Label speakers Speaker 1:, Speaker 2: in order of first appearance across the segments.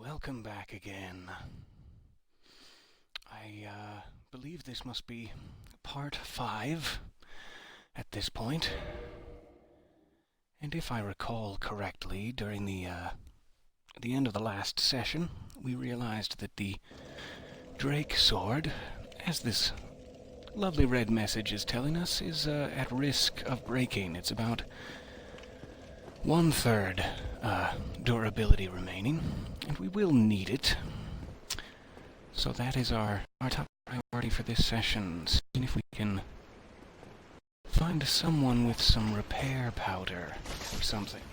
Speaker 1: Welcome back again. I believe this must be part 5 at this point. And if I recall correctly, during the end of the last session, we realized that the Drake sword, as this lovely red message is telling us, is at risk of breaking. It's about 1/3 durability remaining, and we will need it. So that is our top priority for this session. Seeing if we can find someone with some repair powder or something.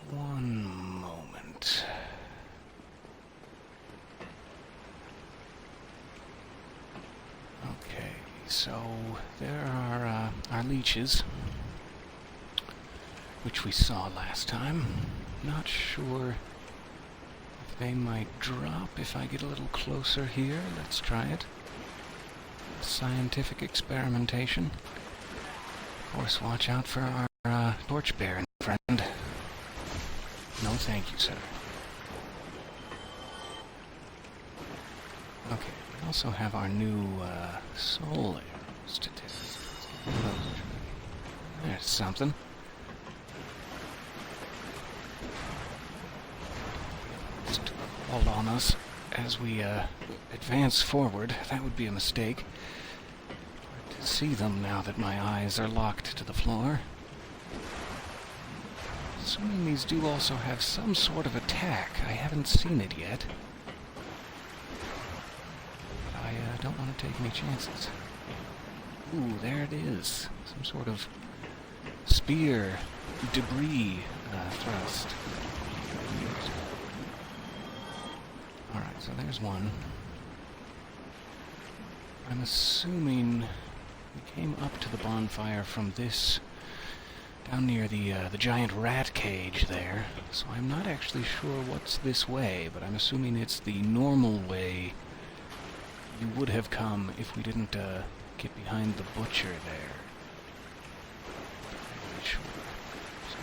Speaker 1: One moment. Okay, so there are our leeches, which we saw last time. Not sure if they might drop if I get a little closer here. Let's try it. Scientific experimentation. Of course, watch out for our torch-bearing friend. No thank you, sir. Okay, we also have our new soul arrows to test. There's something. Fall on us as we advance forward. That would be a mistake. Hard to see them now that my eyes are locked to the floor. Assuming these do also have some sort of attack. I haven't seen it yet. But I don't want to take any chances. Ooh, there it is. Some sort of spear debris thrust. Alright, so there's one. I'm assuming we came up to the bonfire from this, down near the giant rat cage there, so I'm not actually sure what's this way, but I'm assuming it's the normal way you would have come if we didn't get behind the butcher there. Not really sure. So,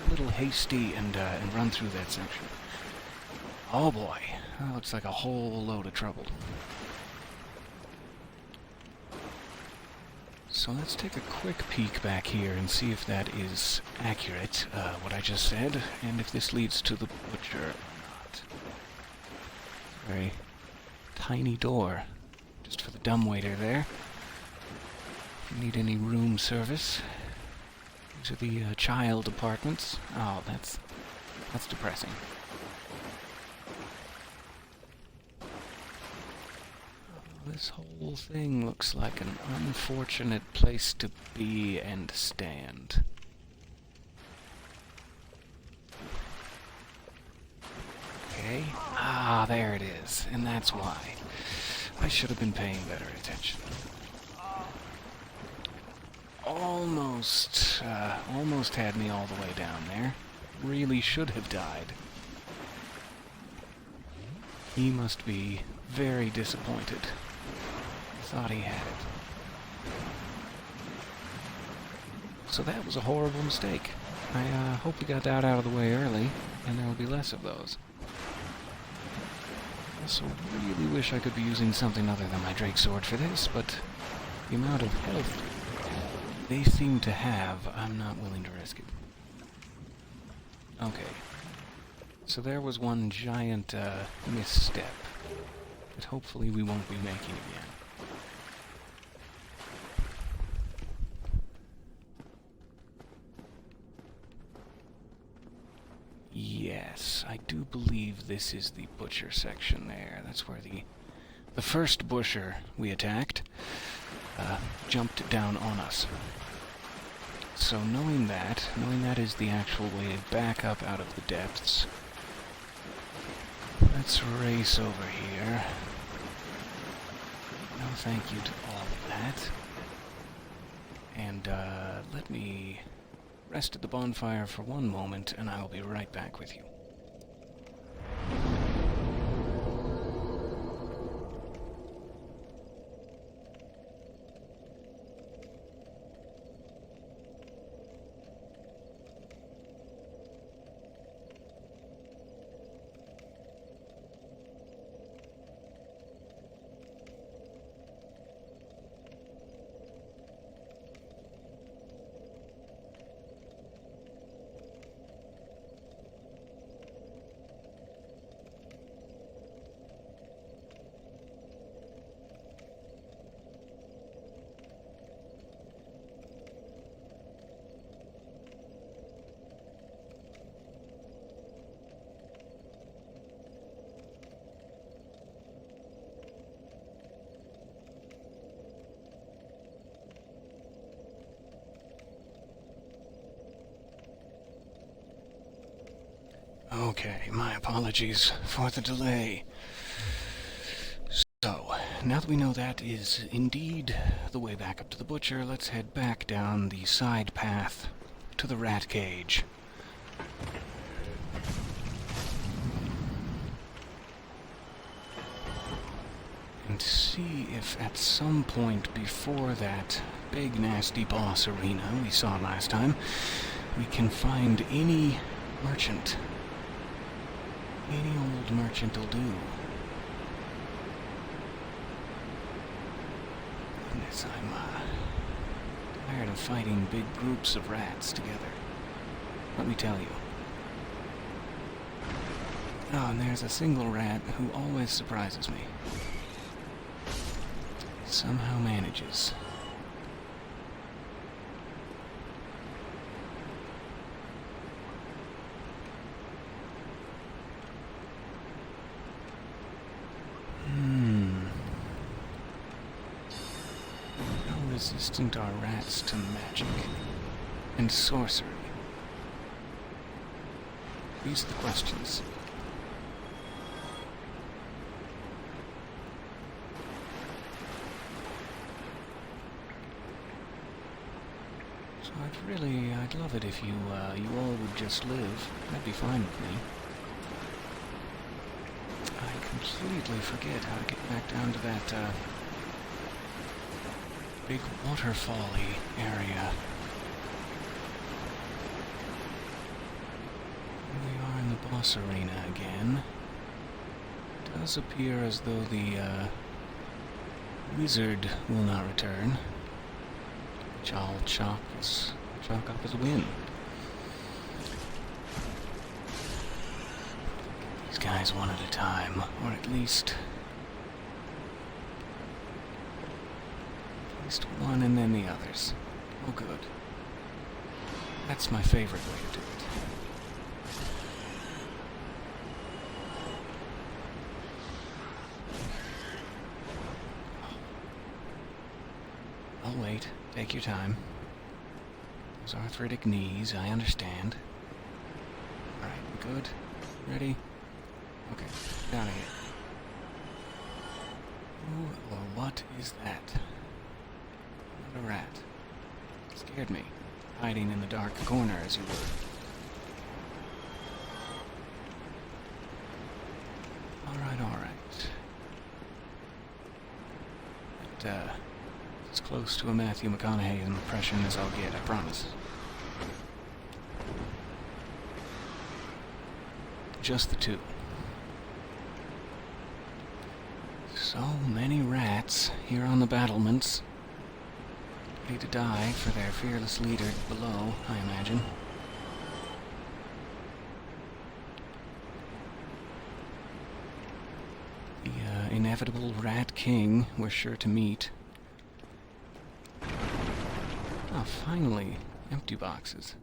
Speaker 1: a little hasty and run through that section. Oh boy, that looks like a whole load of trouble. So let's take a quick peek back here and see if that is accurate, what I just said, and if this leads to the butcher or not. Very tiny door, just for the dumbwaiter there. If you need any room service. These are the child apartments. Oh, that's depressing. This whole thing looks like an unfortunate place to be and stand. Okay. Ah, there it is. And that's why. I should have been paying better attention. Almost had me all the way down there. Really should have died. He must be very disappointed. Thought he had it. So that was a horrible mistake. I hope we got that out of the way early, and there will be less of those. I also really wish I could be using something other than my Drake sword for this, but the amount of health they seem to have, I'm not willing to risk it. Okay. So there was one giant misstep that hopefully we won't be making again. Yes, I do believe this is the butcher section there. That's where the first butcher we attacked jumped down on us. So knowing that is the actual way back up out of the depths, let's race over here. No thank you to all of that. And let me rest at the bonfire for one moment, and I will be right back with you. Okay, my apologies for the delay. So, now that we know that is indeed the way back up to the butcher, let's head back down the side path to the rat cage. And see if at some point before that big nasty boss arena we saw last time, we can find any merchant. Any old merchant will do. Goodness, I'm tired of fighting big groups of rats together. Let me tell you. Oh, and there's a single rat who always surprises me. Somehow manages. How resistant are rats to magic and sorcery? These are the questions. So I'd love it if you all would just live. That'd be fine with me. I completely forget how to get back down to that, big waterfall-y area. Here we are in the boss arena again. It does appear as though the, wizard will not return, which I'll chalk up as a win. These guys one at a time, or at least one and then the others. Oh good. That's my favorite way to do it. I'll wait. Take your time. Those arthritic knees, I understand. Alright, good. Ready? Okay, get out of here. Who or what is that? Not a rat. Scared me. Hiding in the dark corner, as you were. Alright, alright. As close to a Matthew McConaughey impression as I'll get, I promise. Just the two. So many rats here on the battlements. Ready to die for their fearless leader below, I imagine. The inevitable Rat King we're sure to meet. Oh, finally, empty boxes.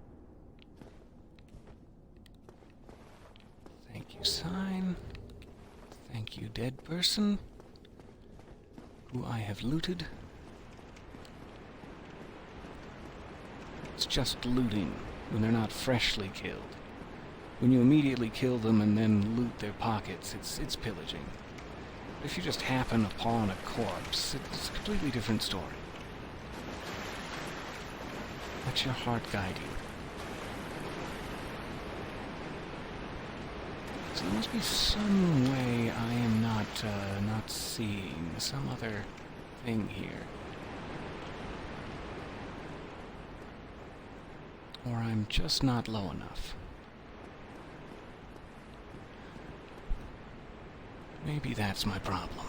Speaker 1: Thank you, sign. Thank you, dead person, who I have looted. It's just looting when they're not freshly killed. When you immediately kill them and then loot their pockets, it's pillaging. If you just happen upon a corpse, it's a completely different story. Let your heart guide you. So there must be some way I am not seeing, some other thing here. Or I'm just not low enough. Maybe that's my problem.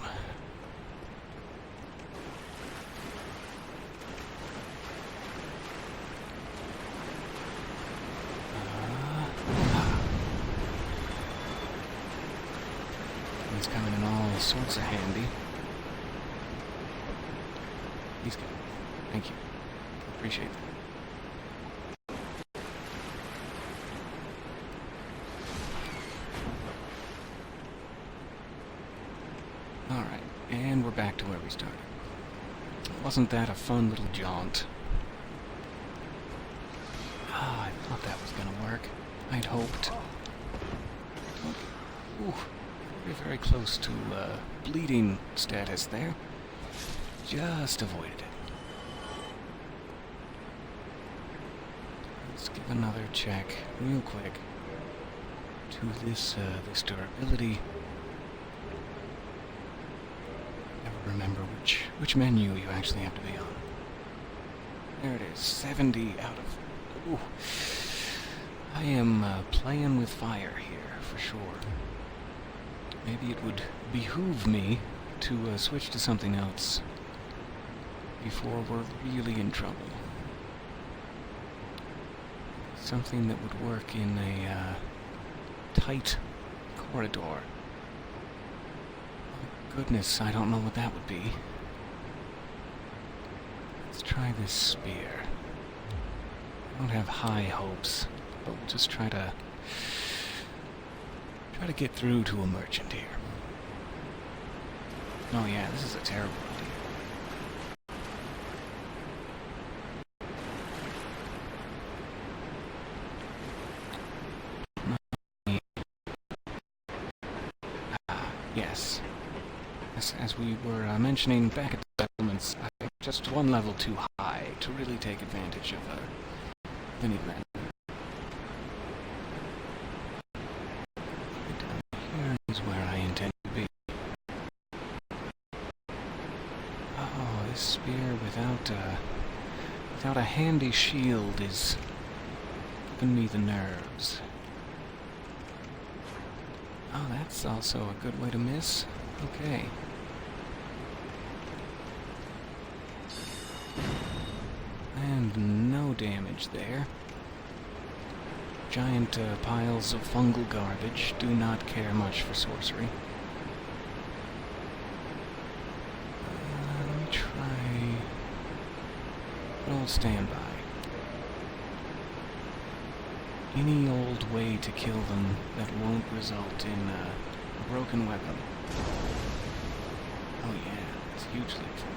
Speaker 1: He's coming in all sorts of handy. He's good. Thank you. Appreciate that. Alright, and we're back to where we started. Wasn't that a fun little jaunt? Ah, I thought that was gonna work. I'd hoped. Ooh, very, very close to bleeding status there. Just avoided it. Let's give another check, real quick, to this durability. Never remember which menu you actually have to be on. There it is, 70 out of... Ooh. I am playing with fire here, for sure. Maybe it would behoove me to switch to something else before we're really in trouble. Something that would work in a tight corridor. Oh, goodness, I don't know what that would be. Let's try this spear. I don't have high hopes, but we'll just try to get through to a merchant here. Oh yeah, this is a terrible idea. Yes. As we were mentioning back at the settlements, I think just one level too high to really take advantage of any of that. Down here is where I intend to be. Oh, this spear without a handy shield is giving me the nerves. Oh, that's also a good way to miss. Okay. And no damage there. Giant piles of fungal garbage do not care much for sorcery. Let me try an old standby. Any old way to kill them that won't result in a broken weapon. Oh yeah, it's hugely effective.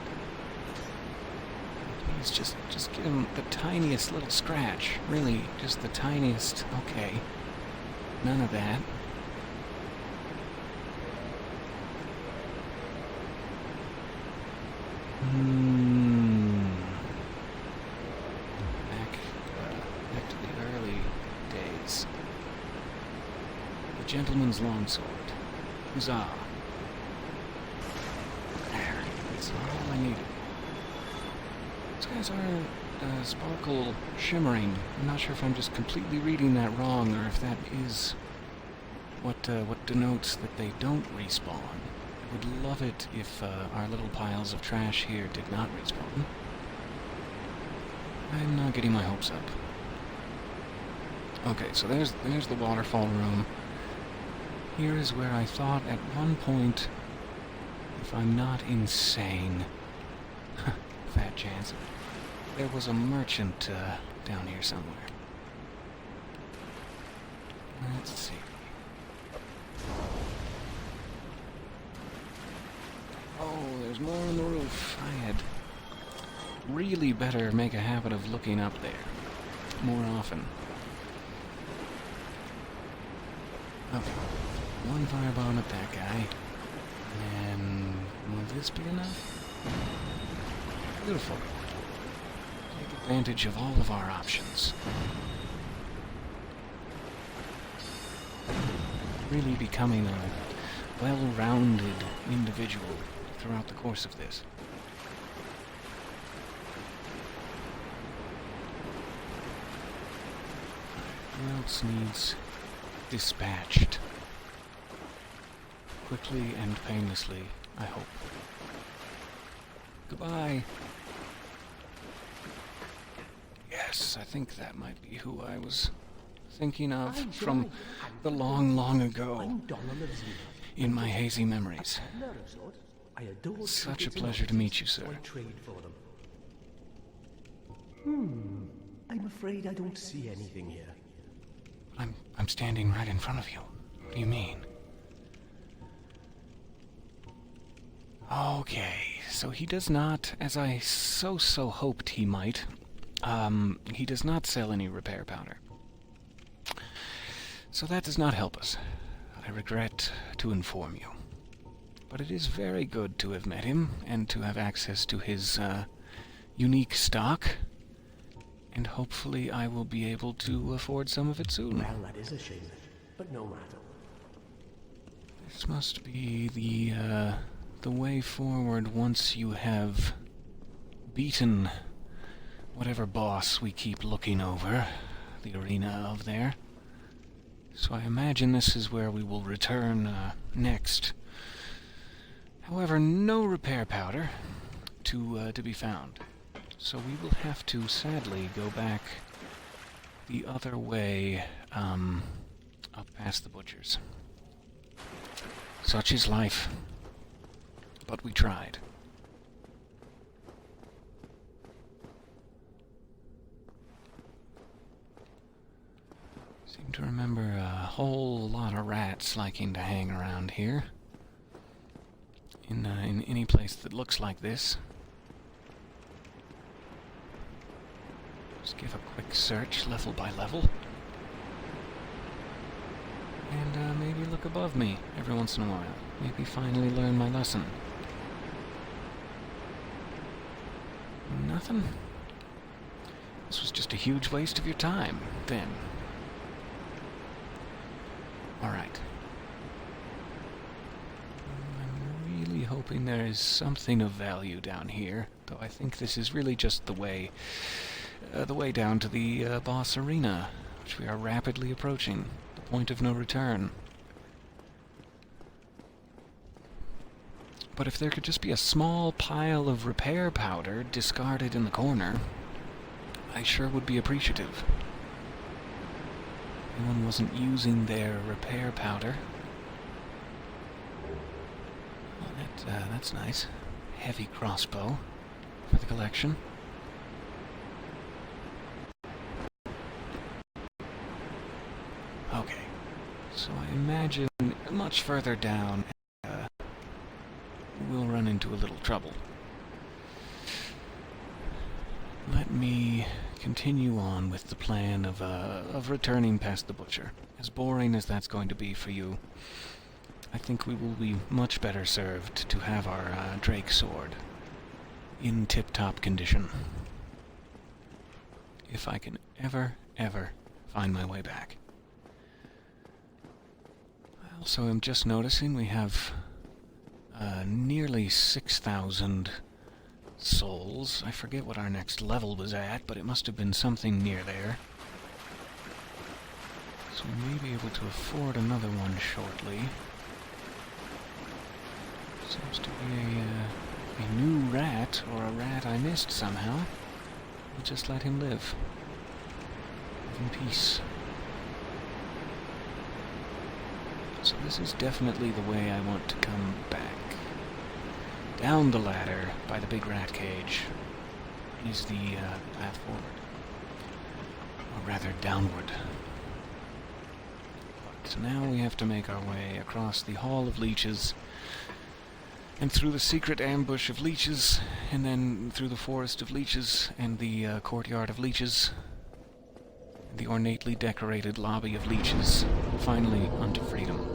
Speaker 1: Please just give him the tiniest little scratch. Really, just the tiniest. Okay. None of that. Back to the early days. The gentleman's longsword. Huzzah. There. That's all I needed. These guys are sparkle shimmering. I'm not sure if I'm just completely reading that wrong, or if that is what denotes that they don't respawn. I would love it if our little piles of trash here did not respawn. I'm not getting my hopes up. Okay, so there's the waterfall room. Here is where I thought at one point, if I'm not insane, fat chance, there was a merchant down here somewhere. Let's see. Oh, there's more on the roof. I had really better make a habit of looking up there more often. Okay. One firebomb at that guy. And will this be enough? Beautiful. Take advantage of all of our options. Really becoming a well-rounded individual throughout the course of this. Who else needs dispatched? Quickly and painlessly, I hope. Goodbye. Yes, I think that might be who I was thinking of from the long, long ago in my hazy memories. Such a pleasure to meet you, sir.
Speaker 2: I'm afraid I don't see anything here.
Speaker 1: I'm standing right in front of you. What do you mean? Okay, so he does not, as I so hoped he might, he does not sell any repair powder. So that does not help us. I regret to inform you. But it is very good to have met him, and to have access to his unique stock, and hopefully I will be able to afford some of it soon.
Speaker 2: Well, that is a shame, but no matter.
Speaker 1: This must be the way forward once you have beaten whatever boss we keep looking over the arena of there. So I imagine this is where we will return next. However, no repair powder to be found. So we will have to, sadly, go back the other way, up past the butchers. Such is life. But we tried. Seem to remember a whole lot of rats liking to hang around here. In any place that looks like this. Just give a quick search, level by level. And maybe look above me every once in a while. Maybe finally learn my lesson. Nothing? This was just a huge waste of your time, then. Alright. I'm really hoping there is something of value down here, though I think this is really just the way down to the boss arena, which we are rapidly approaching. The point of no return. But if there could just be a small pile of repair powder discarded in the corner, I sure would be appreciative. Anyone wasn't using their repair powder. Well, that's nice. Heavy crossbow for the collection. Okay, so I imagine much further down we'll run into a little trouble. Let me continue on with the plan of returning past the butcher. As boring as that's going to be for you, I think we will be much better served to have our Drake sword in tip-top condition. If I can ever find my way back. I also am just noticing we have nearly 6,000 souls. I forget what our next level was at, but it must have been something near there. So we may be able to afford another one shortly. Seems to be a new rat, or a rat I missed somehow. We'll just let him live. Live in peace. So this is definitely the way I want to come back. Down the ladder by the big rat cage is the path forward. Or rather, downward. But now we have to make our way across the Hall of Leeches, and through the secret ambush of leeches, and then through the forest of leeches, and the courtyard of leeches, and the ornately decorated lobby of leeches, finally onto freedom.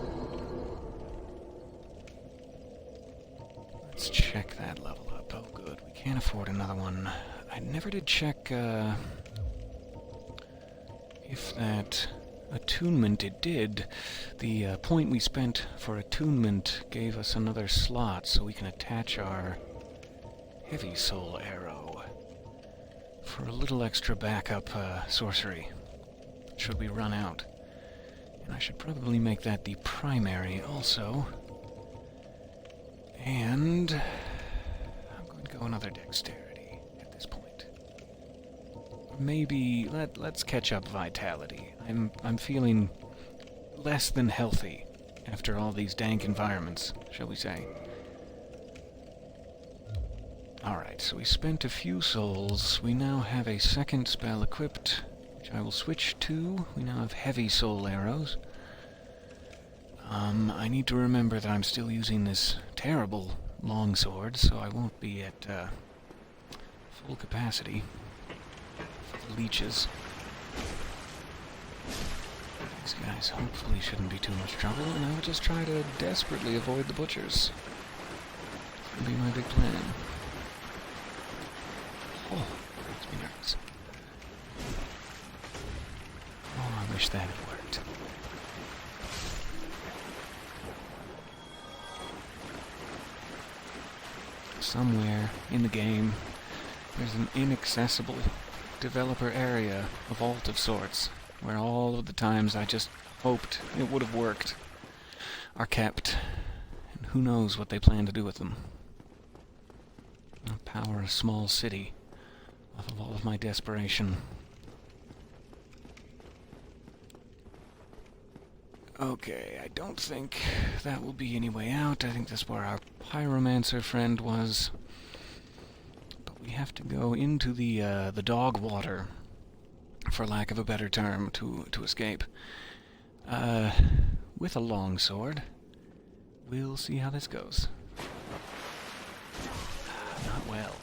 Speaker 1: Let's check that level up. Oh good, we can't afford another one. I never did check if that attunement, it did. The point we spent for attunement gave us another slot so we can attach our heavy soul arrow for a little extra backup sorcery should we run out. And I should probably make that the primary also. And I'm going to go another dexterity at this point. Maybe let's catch up vitality. I'm feeling less than healthy after all these dank environments, shall we say. Alright, so we spent a few souls. We now have a second spell equipped, which I will switch to. We now have heavy soul arrows. I need to remember that I'm still using this terrible longsword, so I won't be at full capacity for the leeches. These guys hopefully shouldn't be too much trouble, and I will just try to desperately avoid the butchers. That'll be my big plan. Oh, makes me nervous. Oh, I wish that had worked. Somewhere in the game, there's an inaccessible developer area, a vault of sorts, where all of the times I just hoped it would have worked are kept, and who knows what they plan to do with them. I'll power a small city off of all of my desperation. Okay, I don't think that will be any way out. I think that's where our pyromancer friend was. But we have to go into the dog water, for lack of a better term, to escape. With a longsword. We'll see how this goes. Not well.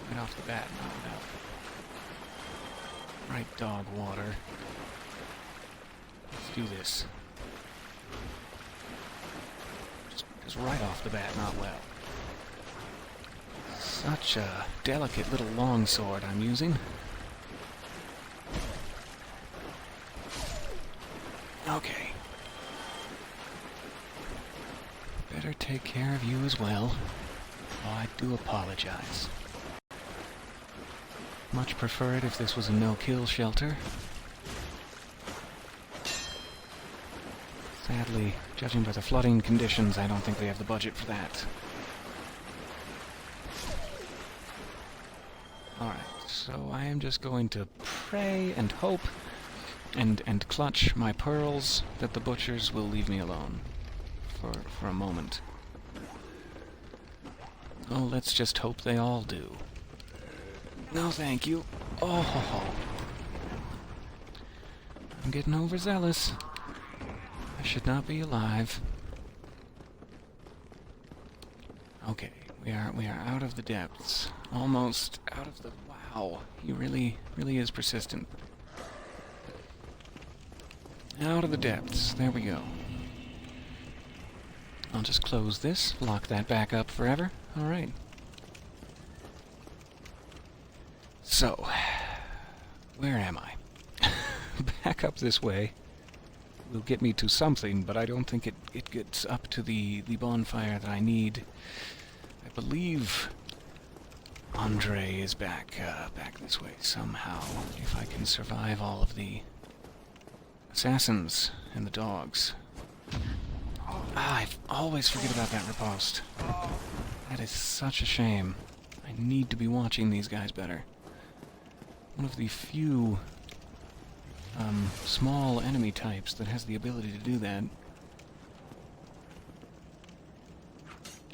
Speaker 1: Right off the bat, not well. Right dog water. Let's do this. Just right off the bat, not well. Such a delicate little longsword I'm using. Okay. Better take care of you as well. Oh, I do apologize. Much prefer it if this was a no-kill shelter. Sadly, judging by the flooding conditions, I don't think they have the budget for that. Alright, so I am just going to pray and hope and clutch my pearls that the butchers will leave me alone for a moment. Oh, let's just hope they all do. No, thank you. Oh, I'm getting overzealous. I should not be alive. Okay, we are out of the depths. Almost out of the... Wow, he really is persistent. Out of the depths. There we go. I'll just close this, lock that back up forever. Alright. So, where am I? Back up this way will get me to something, but I don't think it gets up to the bonfire that I need. I believe Andre is back this way somehow, if I can survive all of the assassins and the dogs. I always forget about that riposte. That is such a shame. I need to be watching these guys better. One of the few small enemy types that has the ability to do that.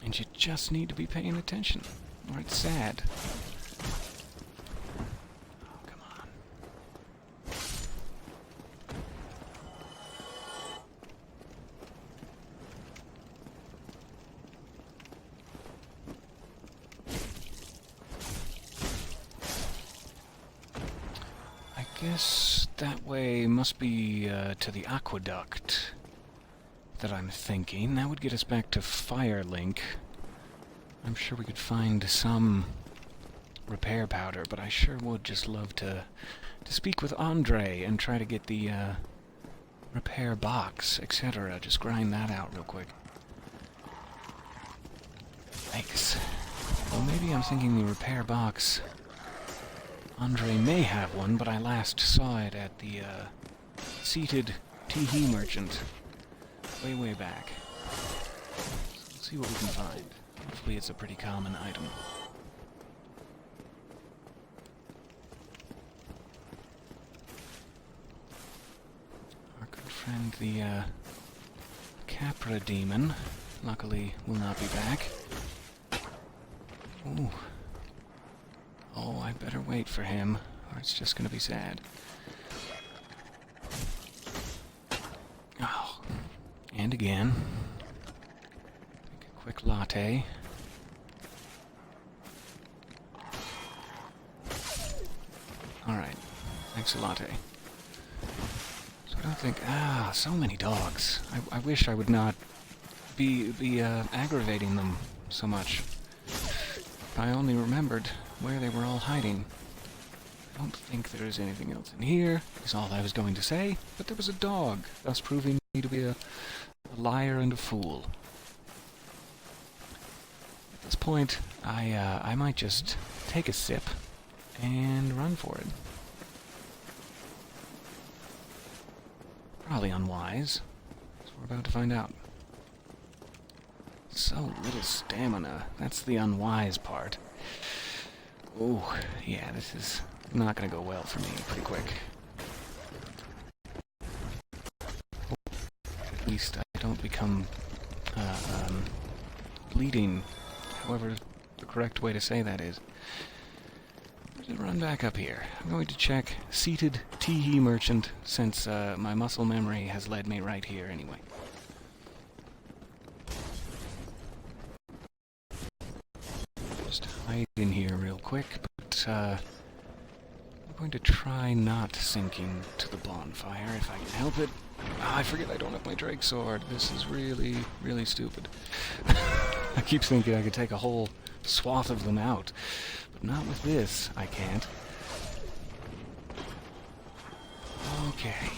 Speaker 1: And you just need to be paying attention, or it's sad. Oh, come on. I guess that way must be to the aqueduct that I'm thinking. That would get us back to Firelink. I'm sure we could find some repair powder, but I sure would just love to speak with Andre and try to get the repair box, etc. Just grind that out real quick. Thanks. Well, maybe I'm thinking the repair box... Andre may have one, but I last saw it at the seated Teehee merchant way back. Let's see what we can find. Hopefully it's a pretty common item. Our good friend, the Capra demon, luckily will not be back. Ooh. Oh, I better wait for him, or it's just gonna be sad. Oh, and again. Make a quick latte. Alright, thanks a latte. So I don't think... Ah, so many dogs. I wish I would not be aggravating them so much. If I only remembered where they were all hiding. I don't think there is anything else in here, is all I was going to say, but there was a dog, thus proving me to be a liar and a fool. At this point, I might just take a sip and run for it. Probably unwise, so we're about to find out. So little stamina, that's the unwise part. Oh, yeah, this is not gonna go well for me pretty quick. At least I don't become bleeding, however the correct way to say that is. Just run back up here. I'm going to check seated Teehee merchant, since my muscle memory has led me right here anyway. Just hide in here real quick, but I'm going to try not sinking to the bonfire if I can help it. Ah, I forget I don't have my Drake sword. This is really, really stupid. I keep thinking I could take a whole swath of them out, but not with this. I can't. Okay.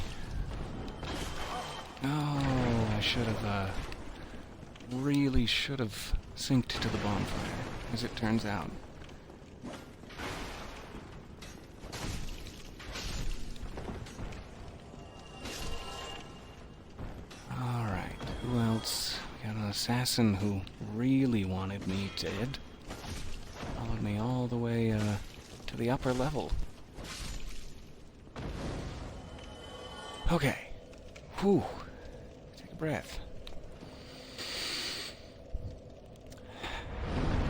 Speaker 1: Oh, I should have, really should have synced to the bonfire, as it turns out. Alright, who else? We got an assassin who really wanted me dead. Followed me all the way, to the upper level. Okay. Whew. Take a breath.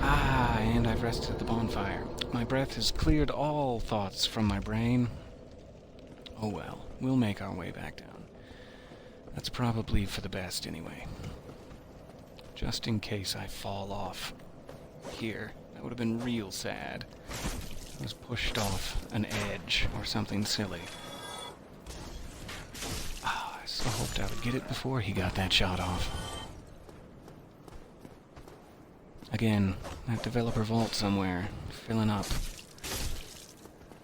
Speaker 1: Ah, and I've rested at the bonfire. My breath has cleared all thoughts from my brain. Oh well, we'll make our way back down. That's probably for the best anyway. Just in case I fall off here. That would have been real sad. I was pushed off an edge or something silly. Ah, I so hoped I would get it before he got that shot off. Again, that developer vault somewhere, filling up.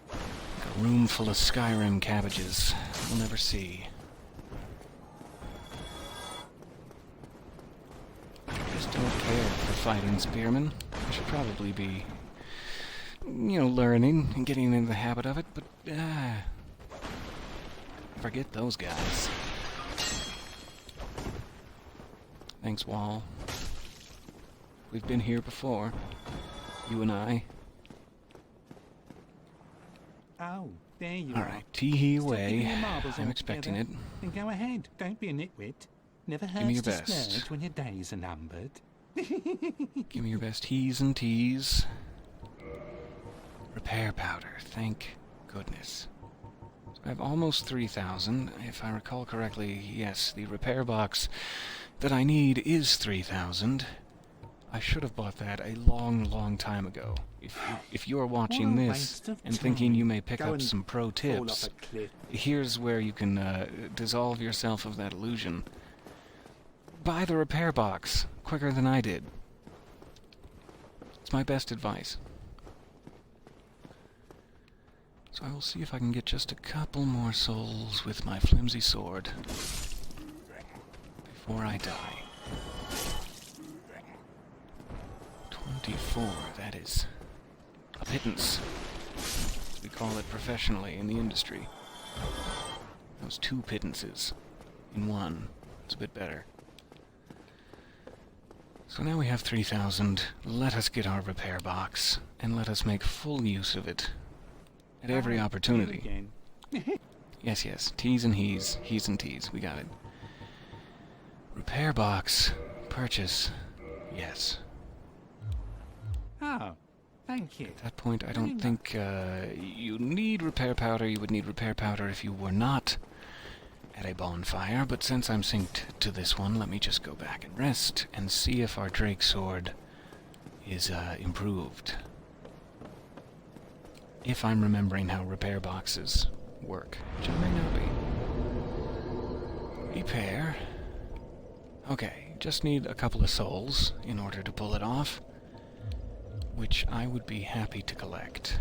Speaker 1: Like a room full of Skyrim cabbages we'll never see. I just don't care for fighting spearmen. I should probably be, you know, learning and getting into the habit of it, but, forget those guys. Thanks, Wall. We've been here before, you and I.
Speaker 3: Oh, there you
Speaker 1: All
Speaker 3: are.
Speaker 1: right, Teehee
Speaker 3: Stop
Speaker 1: away.
Speaker 3: keeping your marbles
Speaker 1: I'm
Speaker 3: all
Speaker 1: expecting
Speaker 3: together.
Speaker 1: it.
Speaker 3: Then go ahead. Don't be a nitwit. Never
Speaker 1: Give me
Speaker 3: hurts
Speaker 1: your
Speaker 3: to
Speaker 1: best.
Speaker 3: splurge when your days are numbered.
Speaker 1: Give me your best he's and teas. Repair powder, thank goodness. So I have almost 3,000. If I recall correctly, yes, the repair box that I need is 3,000. I should have bought that a long, long time ago. If you are watching
Speaker 3: What a
Speaker 1: this
Speaker 3: waste of
Speaker 1: and thinking
Speaker 3: time.
Speaker 1: you may pick
Speaker 3: Go
Speaker 1: up
Speaker 3: and
Speaker 1: some pro
Speaker 3: fall
Speaker 1: tips,
Speaker 3: off a cliff.
Speaker 1: here's where you can dissolve yourself of that illusion. Buy the repair box quicker than I did. It's my best advice. So I will see if I can get just a couple more souls with my flimsy sword before I die. 24, that is a pittance, as we call it professionally in the industry. That was 2 pittances in one. It's a bit better. So now we have 3,000. Let us get our repair box, and let us make full use of it at every
Speaker 3: Ah,
Speaker 1: opportunity.
Speaker 3: you again.
Speaker 1: Yes, yes. T's and he's and T's. We got it. Repair box. Purchase. Yes.
Speaker 3: Oh, thank you.
Speaker 1: At that point, I
Speaker 3: Very
Speaker 1: don't think you need repair powder. You would need repair powder if you were not at a bonfire, but since I'm synced to this one, let me just go back and rest and see if our Drake sword is improved. If I'm remembering how repair boxes work, which I may not be. Repair. Okay, just need a couple of souls in order to pull it off, which I would be happy to collect.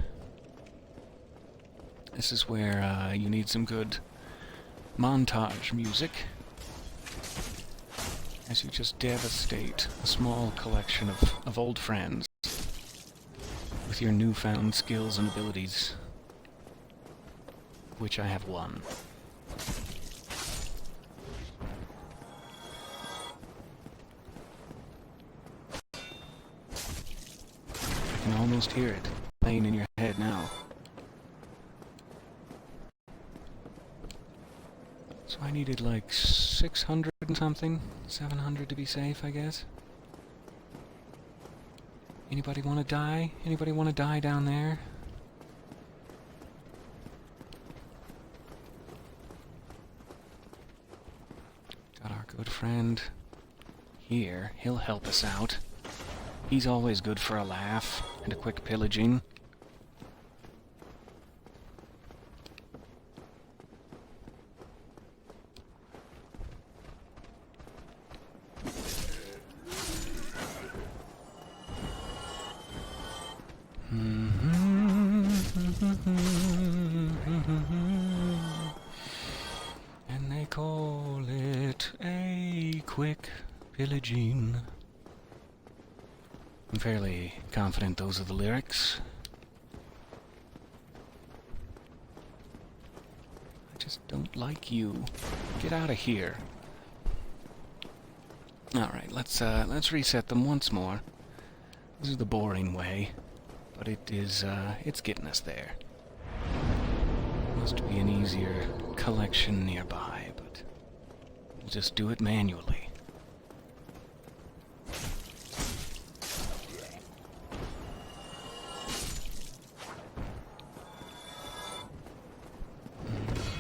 Speaker 1: This is where you need some good montage music as you just devastate a small collection of old friends with your newfound skills and abilities, which I have won. I can almost hear it playing in your head now. So I needed like 600 and something, 700 to be safe, I guess. Anybody want to die? Anybody want to die down there? Got our good friend here. He'll help us out. He's always good for a laugh and a quick pillaging. And they call it a quick pillaging. I'm fairly confident those are the lyrics. I just don't like you. Get out of here. Alright, let's reset them once more. This is the boring way, but it's getting us there. Must be an easier collection nearby, but we'll just do it manually.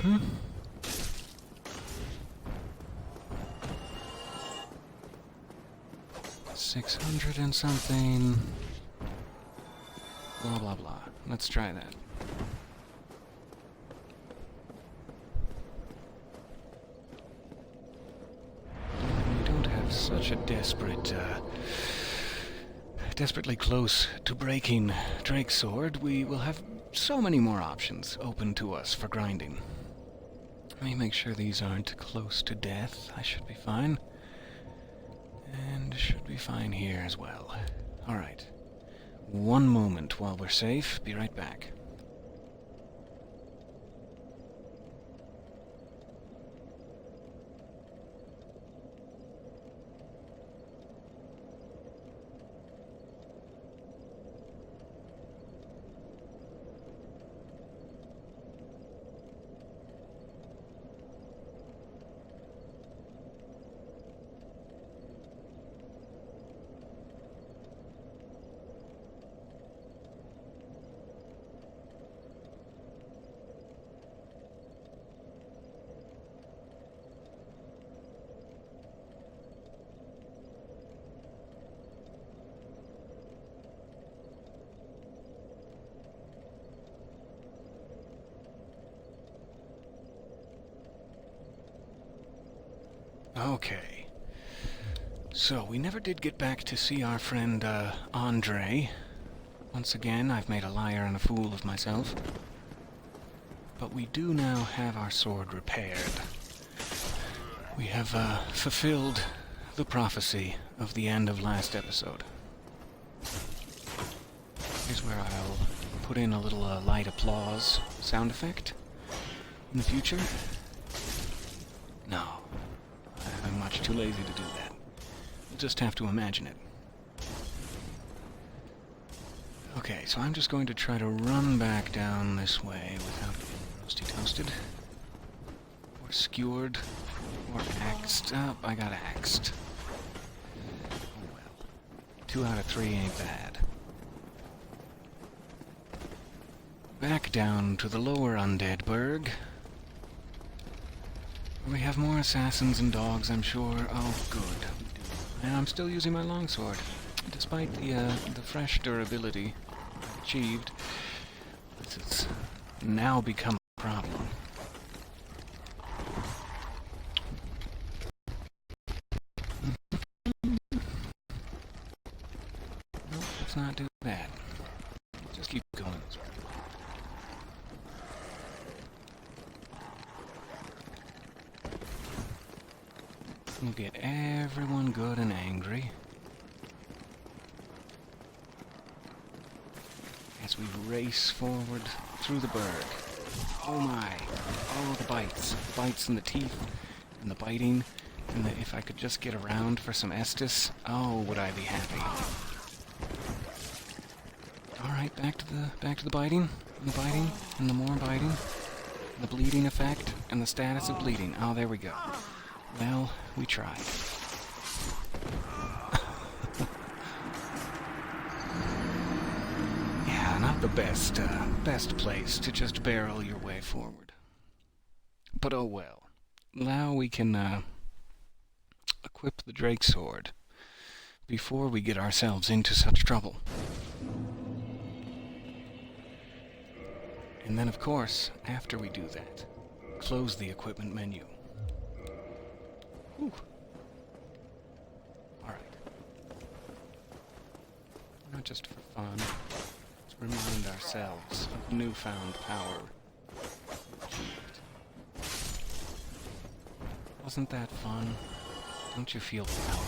Speaker 1: Mm-hmm. 600 and something. Blah, blah, blah. Let's try that. We don't have such a desperately close to breaking Drake's sword. We will have so many more options open to us for grinding. Let me make sure these aren't close to death. I should be fine. And should be fine here as well. Alright. One moment while we're safe. Be right back. Okay. So, we never did get back to see our friend, Andre. Once again, I've made a liar and a fool of myself. But we do now have our sword repaired. We have, fulfilled the prophecy of the end of last episode. Here's where I'll put in a little, light applause sound effect in the future. No. I'm much too lazy to do that. We'll just have to imagine it. Okay, so I'm just going to try to run back down this way without getting roasty toasted. Or skewered. Or axed. Oh, I got axed. Oh well. 2 out of 3 ain't bad. Back down to the lower undead burg. We have more assassins and dogs, I'm sure. Oh, good. And I'm still using my longsword, despite the fresh durability I've achieved. This has now become a problem. going this way. We'll get everyone good and angry as we race forward through the berg. Oh my! Oh, the bites. The bites and the teeth and the biting. And if I could just get around for some Estus, oh, would I be happy. Alright, back to the biting, and the biting, and the more biting, the bleeding effect, and the status of bleeding. Oh, there we go. Well, we tried. Yeah, not the best place to just barrel your way forward. But oh well. Now we can, equip the Drake Sword before we get ourselves into such trouble. And then, of course, after we do that, close the equipment menu. Whew. Alright. Not just for fun. Let's remind ourselves of the newfound power. Wasn't that fun? Don't you feel the power?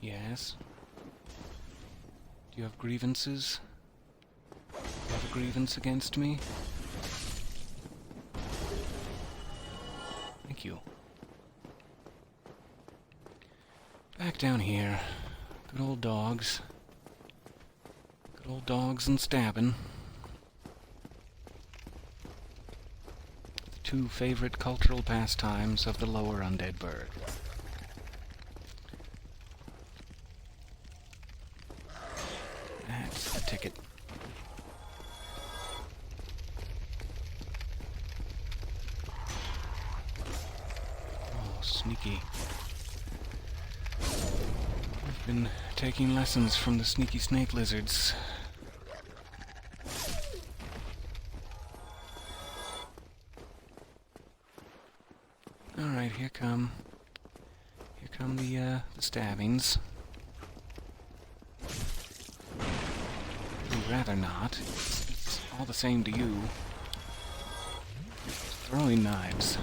Speaker 1: Yes? Do you have grievances? Do you have a grievance against me? Thank you. Back down here. Good old dogs. Good old dogs and stabbing. The two favorite cultural pastimes of the lower undead bird. That's the ticket. Oh, sneaky. I've been taking lessons from the sneaky snake lizards. Alright, here come the stabbings. I'd rather not. It's all the same to you. Throwing knives.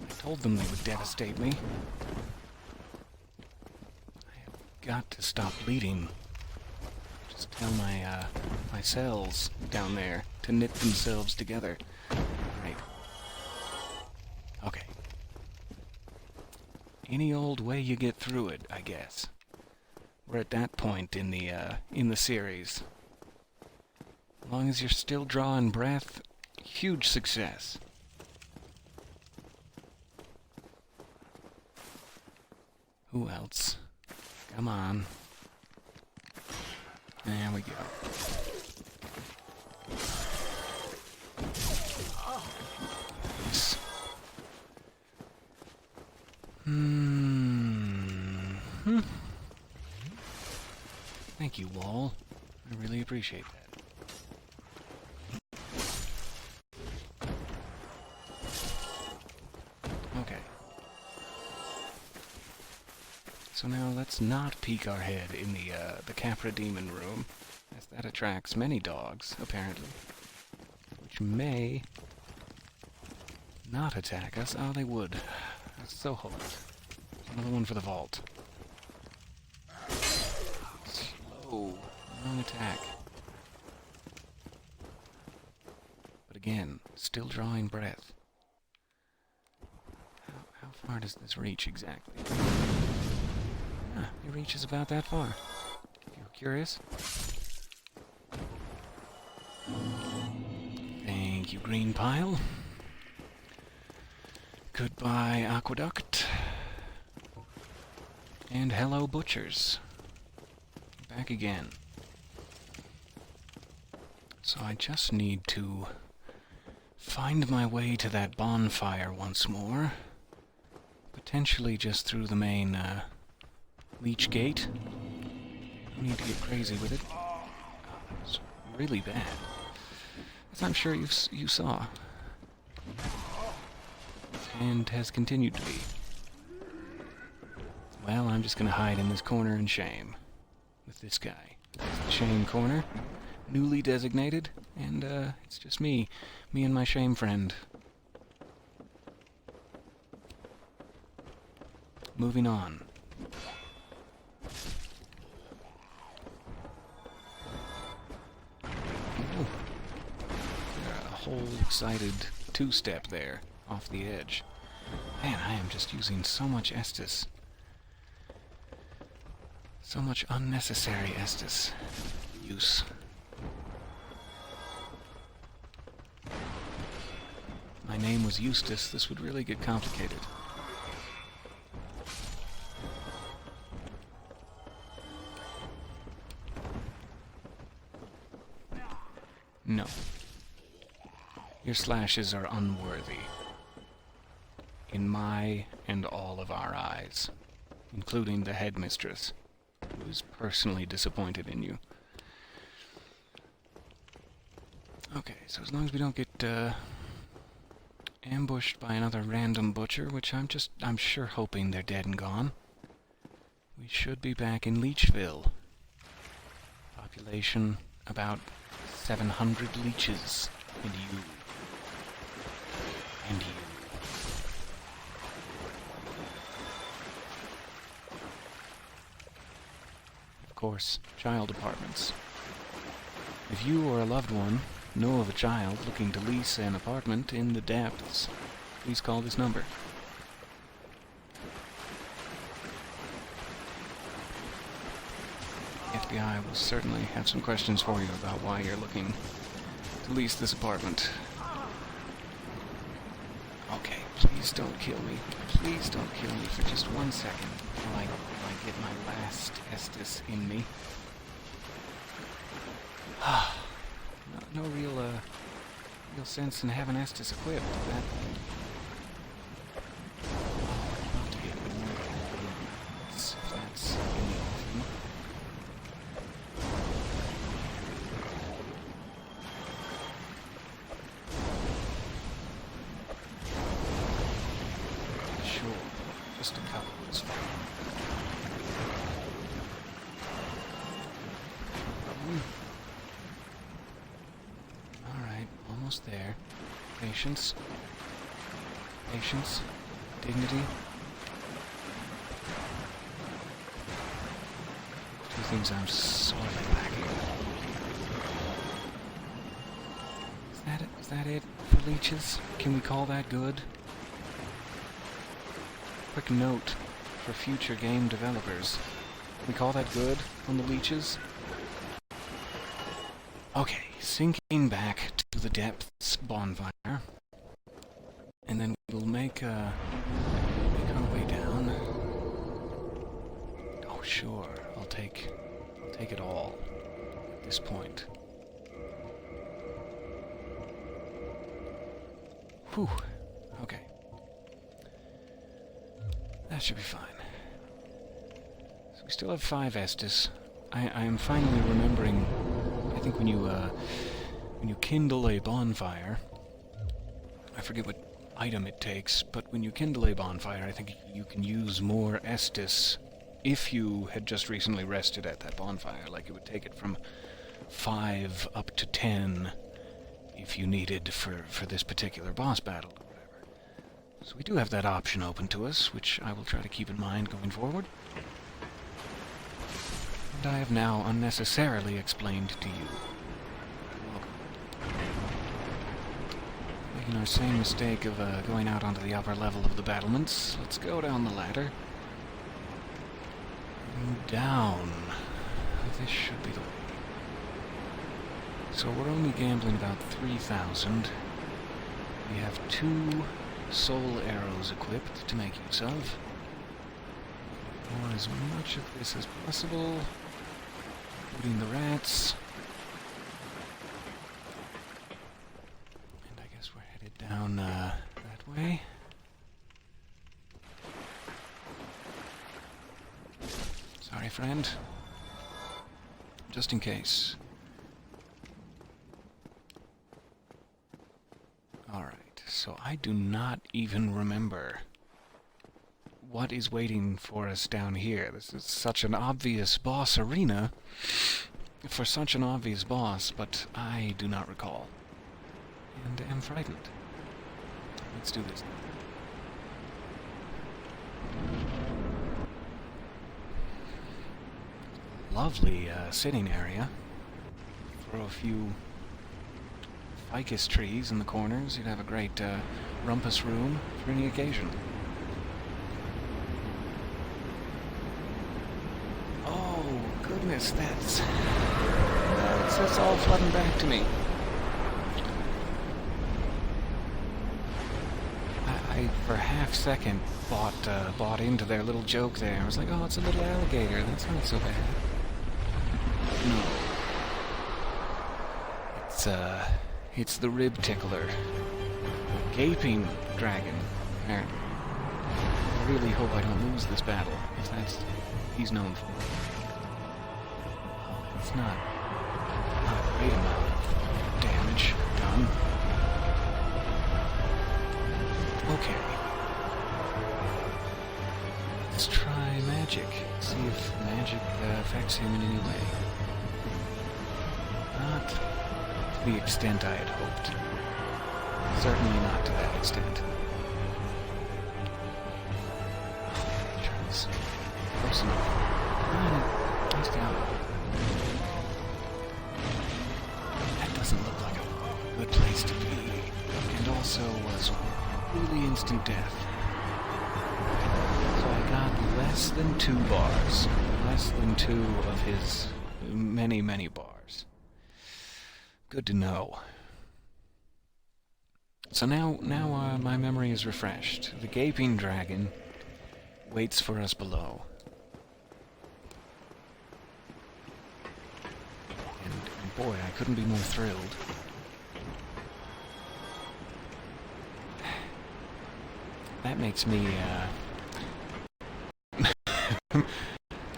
Speaker 1: I told them they would devastate me. I have got to stop bleeding. Just tell my cells down there to knit themselves together. Right. Okay. Any old way you get through it, I guess. We're at that point in the series. As long as you're still drawing breath, huge success. Who else? Come on. There we go. Yes. Thank you, Wall. I really appreciate that. Okay. So now let's not peek our head in the Capra Demon room, as that attracts many dogs, apparently, which may not attack us. Oh, they would. That's so hoped. Another one for the vault. Slow. Long attack. But again, still drawing breath. How far does this reach exactly? It reaches about that far. If you're curious. Thank you, Green Pile. Goodbye, Aqueduct. And hello, Butchers. Back again. So I just need to find my way to that bonfire once more. Potentially just through the main, Leech Gate. I need to get crazy with it. Oh, that was really bad. as I'm sure you saw. And has continued to be. Well, I'm just gonna hide in this corner in shame. With this guy. That's the shame corner. Newly designated. And, it's just me. Me and my shame friend. Moving on. Oh. A whole excited two-step there, off the edge. Man, I am just using so much Estus. So much unnecessary Estus use. My name was Eustace, this would really get complicated. No. Your slashes are unworthy. In my and all of our eyes. Including the headmistress, who is personally disappointed in you. Okay, so as long as we don't get, ambushed by another random butcher, which I'm sure hoping they're dead and gone, we should be back in Leechville. Population about 700 leeches, and you. And you. Of course, child apartments. If you or a loved one know of a child looking to lease an apartment in the depths, please call this number. The FBI will certainly have some questions for you about why you're looking to lease this apartment. Okay, please don't kill me. Please don't kill me for just 1 second while I get my last Estus in me. No real sense in having Estus equipped. That I'd love to get more if that's any option. Sure, just a couple is fine. Alright, almost there. Patience. Patience. Dignity. Two things I'm sorely lacking. Is that it for leeches? Can we call that good? Quick note for future game developers. Can we call that good on the leeches? Okay, sinking back to the depths bonfire. And then we'll make our way down. Oh sure, I'll take it all at this point. Whew. Okay. That should be fine. So we still have 5 Estus. I am finally remembering, I think when you kindle a bonfire, I forget what item it takes, but when you kindle a bonfire, I think you can use more Estus if you had just recently rested at that bonfire. Like, it would take it from 5 up to 10 if you needed for this particular boss battle or whatever. So we do have that option open to us, which I will try to keep in mind going forward. And I have now unnecessarily explained to you. Making our same mistake of going out onto the upper level of the battlements. Let's go down the ladder. And down. This should be the way. So we're only gambling about 3,000. We have 2 soul arrows equipped to make use of. Or as much of this as possible, including the rats. And I guess we're headed down that way. Sorry, friend. Just in case. Alright, so I do not even remember what is waiting for us down here. This is such an obvious boss arena for such an obvious boss, but I do not recall. And am frightened. Let's do this. Lovely sitting area. Throw a few ficus trees in the corners. You'd have a great rumpus room for any occasion. Oh, goodness, that's all flooding back to me. I for a half second bought into their little joke there. I was like, oh, it's a little alligator. That's not so bad. No. It's the rib tickler. A gaping dragon, apparently. I really hope I don't lose this battle, if that's what he's known for. It's not a great amount of damage done. Okay. Let's try magic. See if magic affects him in any way. Not to the extent I had hoped. Certainly not to that extent. Charles. Close enough. Nice down. That doesn't look like a good place to be. And also was really instant death. So I got less than 2 bars. Less than 2 of his many, many bars. Good to know. So now my memory is refreshed. The gaping dragon waits for us below. And boy, I couldn't be more thrilled. That makes me,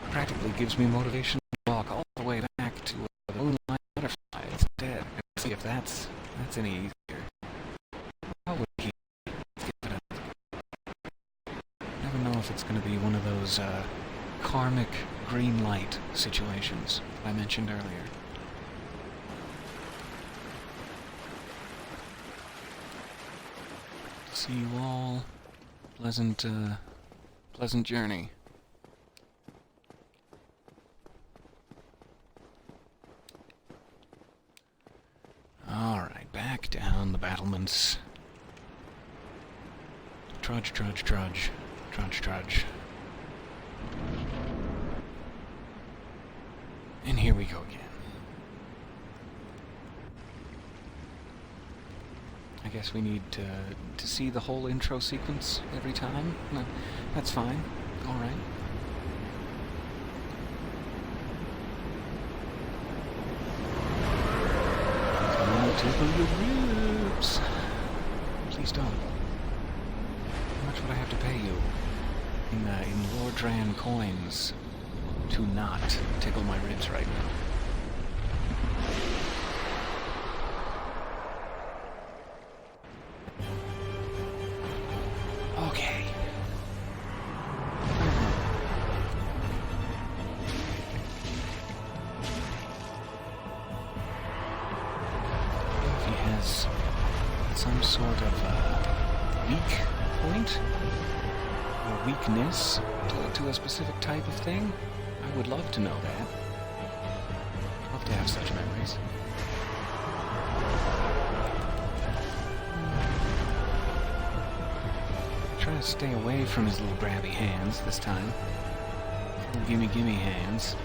Speaker 1: practically gives me motivation to walk all the way back to the moonlight butterfly. It's dead. Let's see if that's any easier. How would he get it? Never know if it's going to be one of those karmic green light situations I mentioned earlier. See you all. Pleasant journey. Alright, back down the battlements. Trudge, trudge, trudge. Trudge, trudge. And here we go again. I guess we need to see the whole intro sequence every time. No, that's fine. All right. Come tickle your ribs. Please don't. How much would I have to pay you in Lordran coins to not tickle my ribs right now? Okay. If he has some sort of weak point or weakness to a specific type of thing, I would love to know that. I'd love to have such memories. Try to stay away from his little grabby hands this time. Little gimme hands.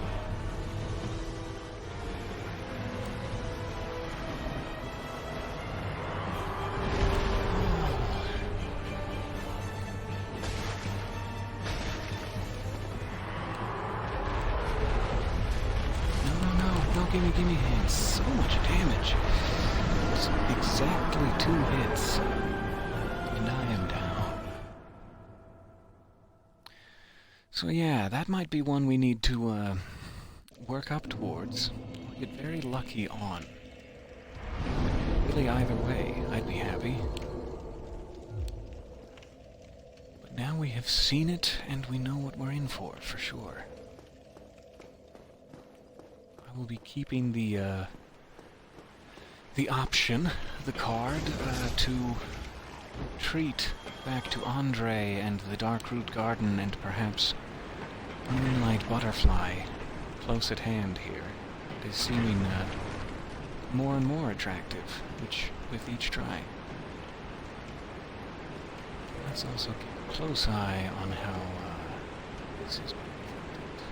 Speaker 1: No gimme hands. So much damage. It's exactly 2 hits. And I am down. So yeah, that might be one we need to work up towards. Get very lucky on. Really, either way, I'd be happy. But now we have seen it, and we know what we're in for sure. I will be keeping the option, the card, to retreat back to Andre and the Darkroot Garden and perhaps Moonlight Butterfly close at hand here. It is seeming more and more attractive, with each try. Let's also keep a close eye on how this is being affected.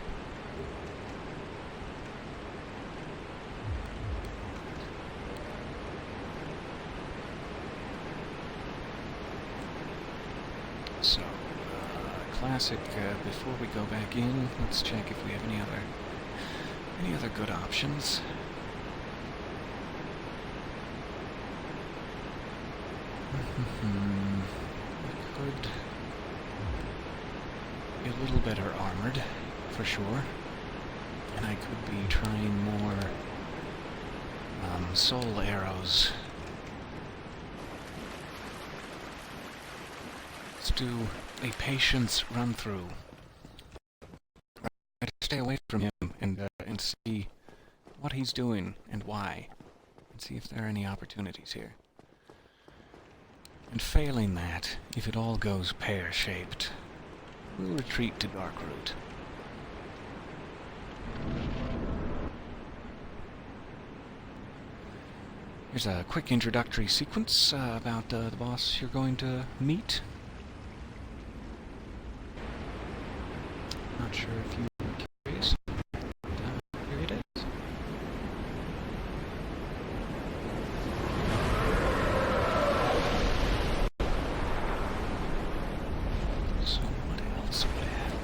Speaker 1: So, classic, before we go back in, let's check if we have any other good options. We could be a little better armored, for sure. And I could be trying more soul arrows. Let's do a patience run-through. Stay away from him and see what he's doing and why, and see if there are any opportunities here. And failing that, if it all goes pear-shaped, we'll retreat to Darkroot. Here's a quick introductory sequence about the boss you're going to meet. Not sure if you are curious. Here it is. So what else would I have?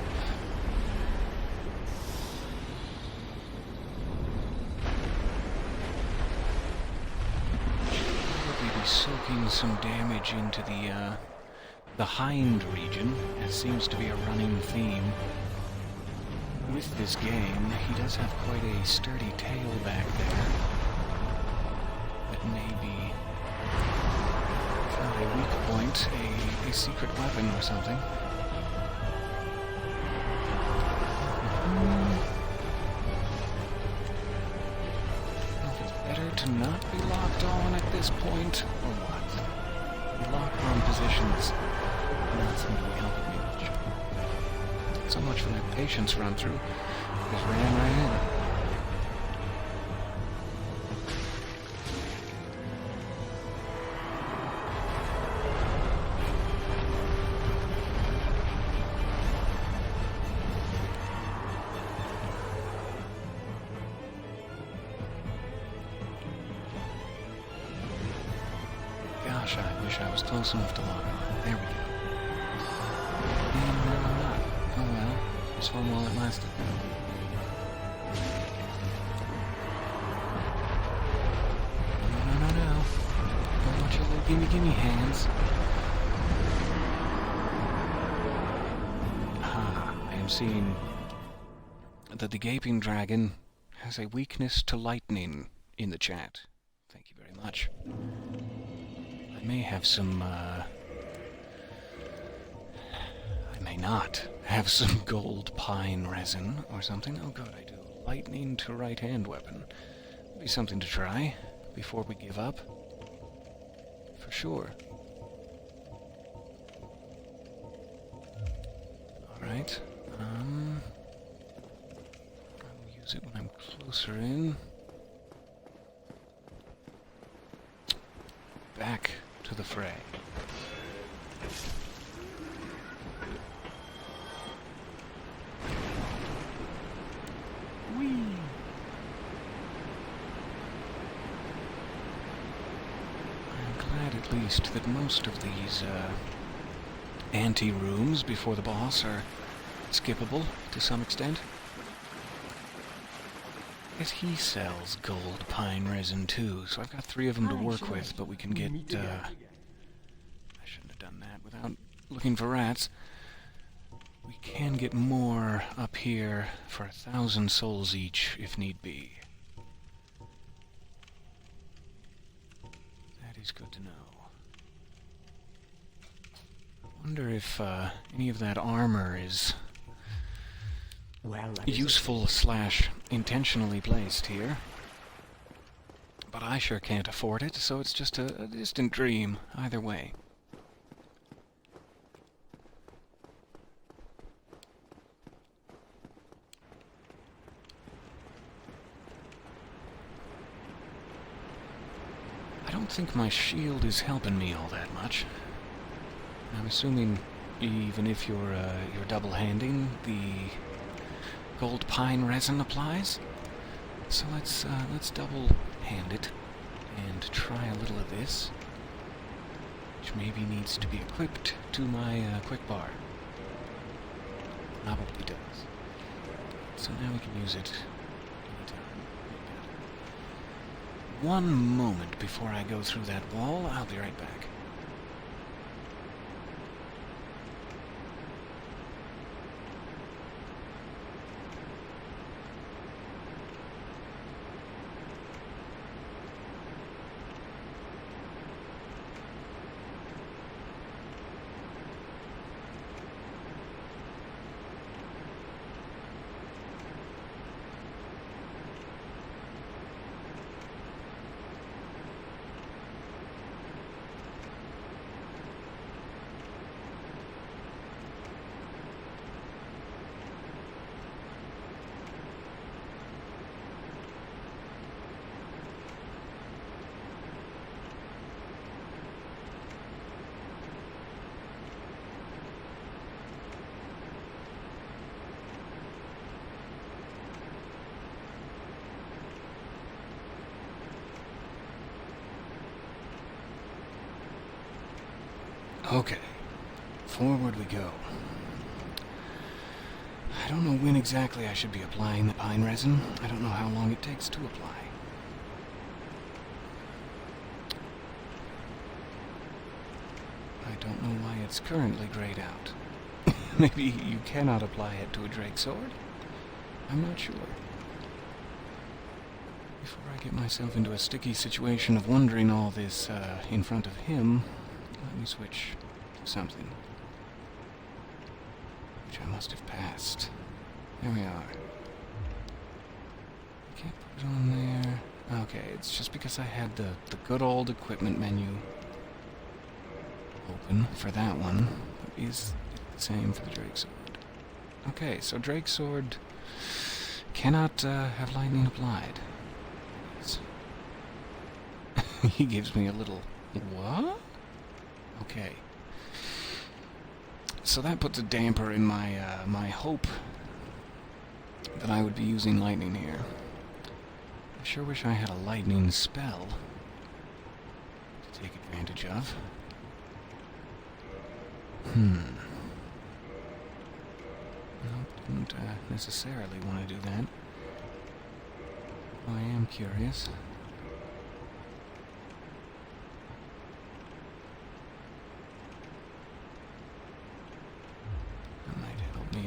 Speaker 1: Probably be soaking some damage into the hind region, as seems to be a running theme with this game. He does have quite a sturdy tail back there that may be, if not a weak point, a secret weapon or something. If it's better to not be locked on at this point, or what? The lock-on positions not seem to be helping me much. So much for my patience run-through. Just ran right in. Gosh, I wish I was close enough to lock on. There we go. And no, I'm not. Oh well. It's fun while it lasted. No. Don't want your little gimme hands. Ah, I am seeing that the Gaping Dragon has a weakness to lightning in the chat. Thank you very much. I may have some, I may not have some gold pine resin or something. Oh good, I do. Lightning to right-hand weapon. Be something to try before we give up. For sure. Alright. I'll use it when I'm closer in. Back to the fray. Whee! I'm glad at least that most of these ante-rooms before the boss are skippable to some extent. Guess he sells gold pine resin too, so I've got 3 of them to work with, but we can get, I shouldn't have done that without looking for rats. We can get more up here for 1,000 souls each, if need be. That's good to know. Wonder if any of that armor is
Speaker 2: Well, that is a
Speaker 1: useful / intentionally placed here. But I sure can't afford it, so it's just a distant dream, either way. I don't think my shield is helping me all that much. I'm assuming even if you're double-handing, the gold pine resin applies. So let's double-hand it and try a little of this, which maybe needs to be equipped to my quick bar. Probably does. So now we can use it anytime. One moment before I go through that wall. I'll be right back. Okay, forward we go. I don't know when exactly I should be applying the pine resin. I don't know how long it takes to apply. I don't know why it's currently grayed out. Maybe you cannot apply it to a drake sword? I'm not sure. Before I get myself into a sticky situation of wondering all this in front of him, let me switch to something which I must have passed. There we are. I can't put it on there. Okay, it's just because I had the good old equipment menu open for that one. But is it the same for the drake sword? Okay, so drake sword cannot have lightning applied. He gives me a little... What? Okay. So that puts a damper in my my hope that I would be using lightning here. I sure wish I had a lightning spell to take advantage of. No, didn't necessarily want to do that. I am curious.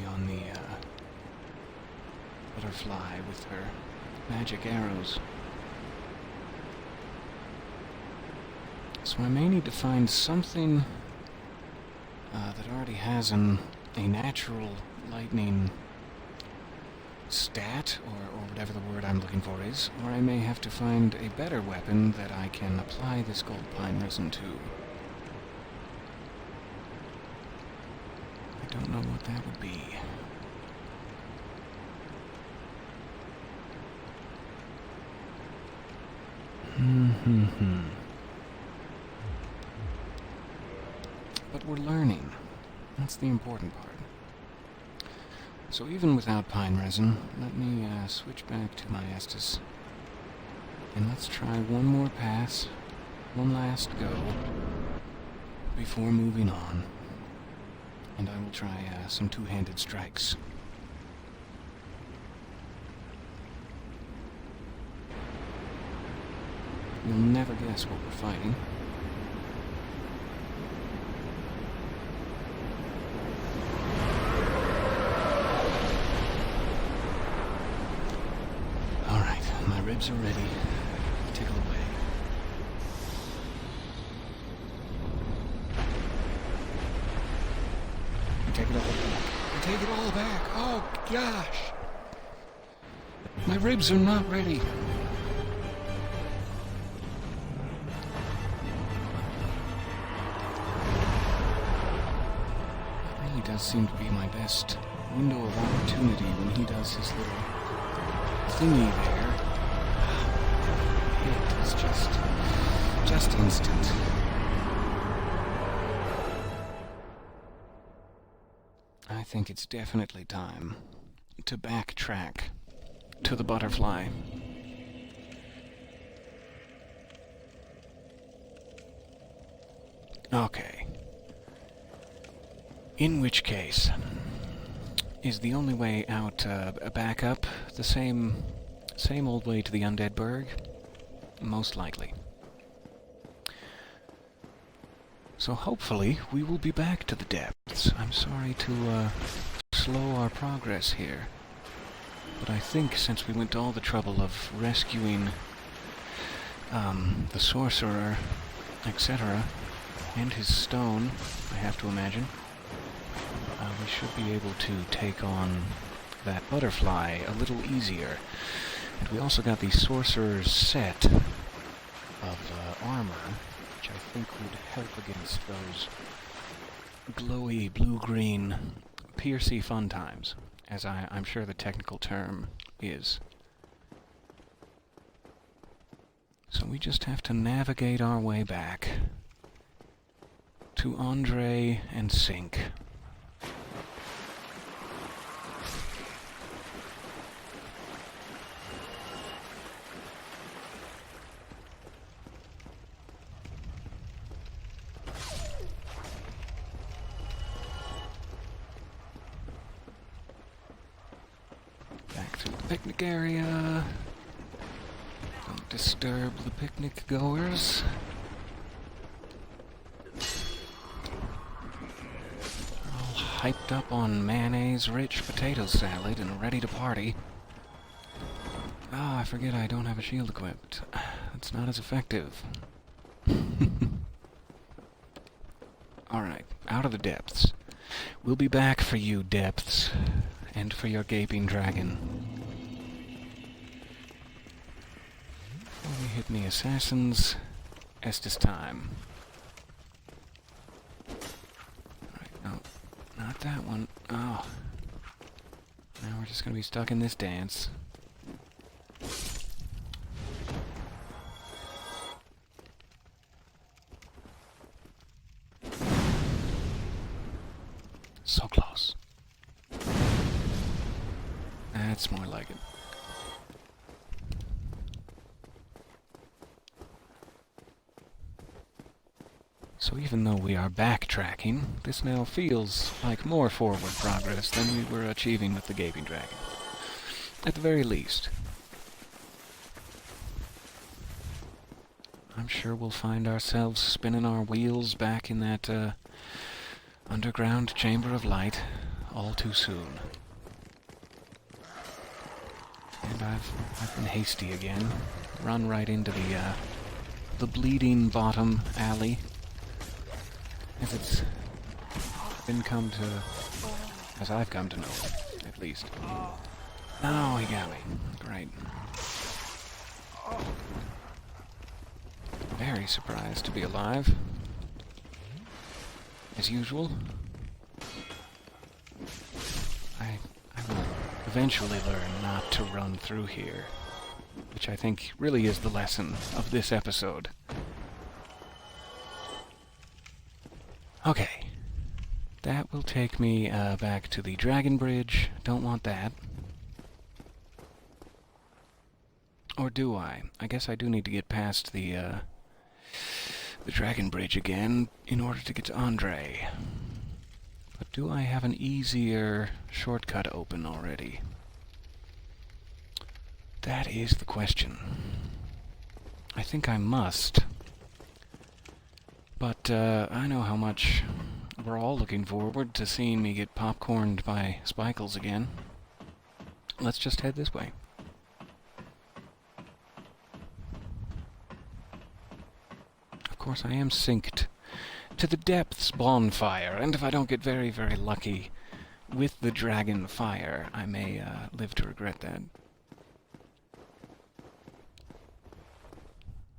Speaker 1: On the butterfly with her magic arrows. So I may need to find something that already has a natural lightning stat, or whatever the word I'm looking for is, or I may have to find a better weapon that I can apply this gold pine resin to. I don't know what that would be. But we're learning. That's the important part. So even without pine resin, let me switch back to my Estus. And let's try one more pass, one last go, before moving on. And I will try some two-handed strikes. You'll never guess what we're fighting. All right, my ribs are ready. Tickle away. take it all back. I take it all back. Oh, gosh. My ribs are not ready. It really does seem to be my best window of opportunity when he does his little thingy there. It is just instant. I think it's definitely time to backtrack to the butterfly. Okay. In which case, is the only way out back up the same old way to the Undead Burg? Most likely. So hopefully we will be back to the depths. I'm sorry to slow our progress here, but I think since we went to all the trouble of rescuing the sorcerer, etc., and his stone, I have to imagine, we should be able to take on that butterfly a little easier. And we also got the sorcerer's set of armor, which I think would help against those glowy blue-green piercy fun times, as I'm sure the technical term is. So we just have to navigate our way back to Andre and Sink. Back to the picnic area. Don't disturb the picnic goers. All hyped up on mayonnaise-rich potato salad and ready to party. Ah, I forget I don't have a shield equipped. It's not as effective. Alright, out of the depths. We'll be back for you, depths, and for your gaping dragon. Before we hit the assassins, Estes time. Alright, no, not that one. Oh. Now we're just gonna be stuck in this dance. So close. That's more like it. So even though we are backtracking, this now feels like more forward progress than we were achieving with the Gaping Dragon. At the very least. I'm sure we'll find ourselves spinning our wheels back in that, underground chamber of light all too soon. And I've been hasty again. Run right into the bleeding bottom alley. As it's been as I've come to know it, at least. Oh, he got me. Great. Very surprised to be alive. As usual. I will eventually learn not to run through here, which I think really is the lesson of this episode. Okay. That will take me back to the Dragon Bridge. Don't want that. Or do I? I guess I do need to get past the Dragon Bridge again in order to get to Andre. But do I have an easier shortcut open already? That is the question. I think I must. But I know how much we're all looking forward to seeing me get popcorned by Spikles again. Let's just head this way. Of course, I am synced to the Depths bonfire, and if I don't get very, very lucky with the dragon fire, I may live to regret that.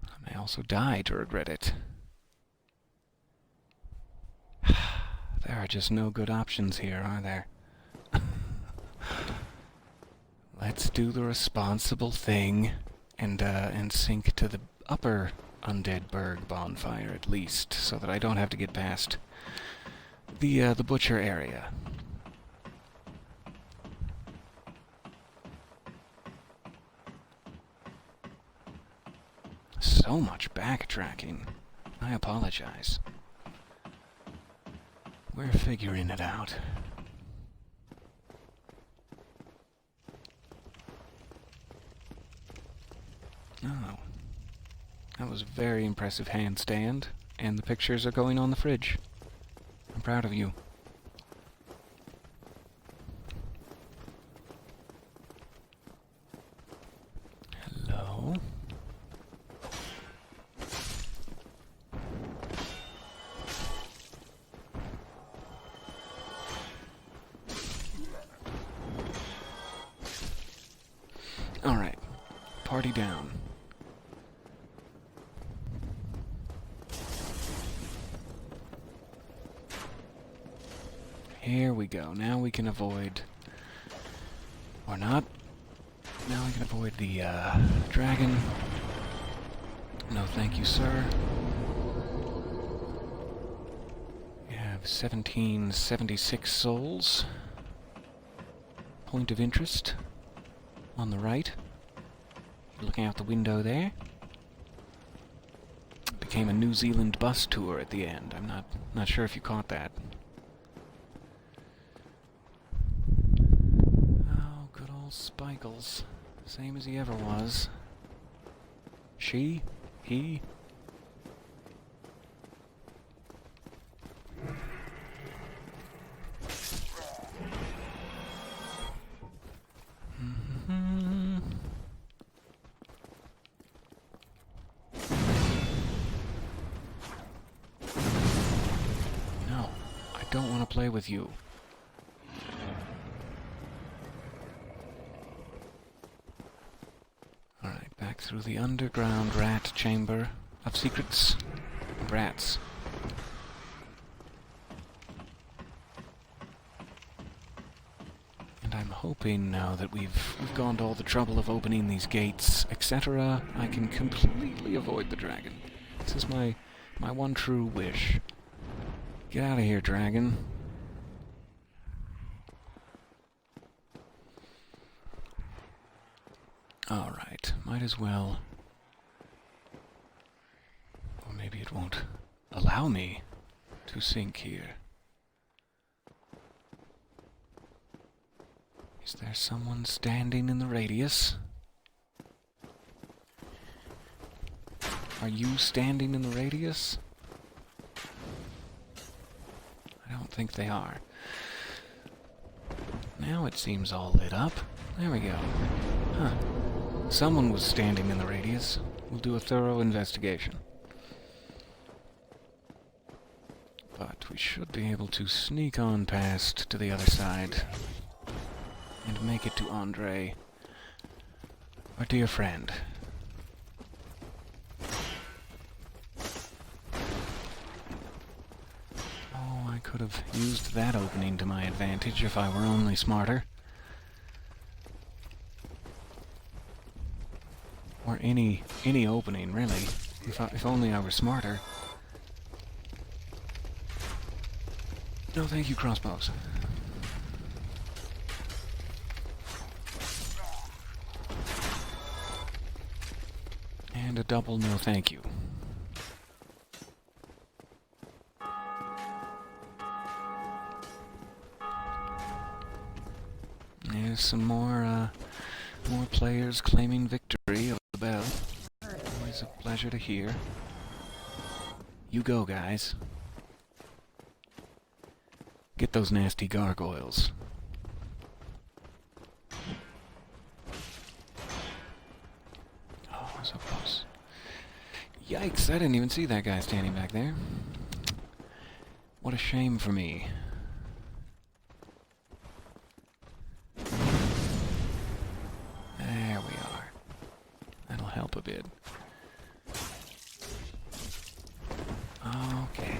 Speaker 1: I may also die to regret it. There are just no good options here, are there? Let's do the responsible thing and sink to the upper Undead Berg bonfire at least, so that I don't have to get past the butcher area. So much backtracking. I apologize. We're figuring it out. Oh. That was a very impressive handstand, and the pictures are going on the fridge. I'm proud of you. Hello? Alright. Party down. Here we go. Now we can avoid... or not. Now we can avoid the, dragon. No thank you, sir. We have 1776 souls. Point of interest. On the right. Looking out the window there. Became a New Zealand bus tour at the end. I'm not sure if you caught that. Oh, good old Spikles. Same as he ever was. She? He? No, I don't want to play with you. Alright, back through the underground rat chamber of secrets and rats. And I'm hoping now that we've gone to all the trouble of opening these gates, etc., I can completely avoid the dragon. This is my one true wish. Get out of here, dragon. Alright, might as well... or maybe it won't allow me to sink here. Is there someone standing in the radius? Are you standing in the radius? I don't think they are. Now it seems all lit up. There we go. Huh. Someone was standing in the radius. We'll do a thorough investigation. But we should be able to sneak on past to the other side and make it to Andre, our dear friend. Oh, I could have used that opening to my advantage if I were only smarter. Or any opening, really. If only I were smarter. No, thank you, crossbows. And a double no thank you. There's some more players claiming victory over the bell. Always a pleasure to hear. You go, guys. Get those nasty gargoyles. Oh, so close. Yikes, I didn't even see that guy standing back there. What a shame for me. There we are. That'll help a bit. Okay.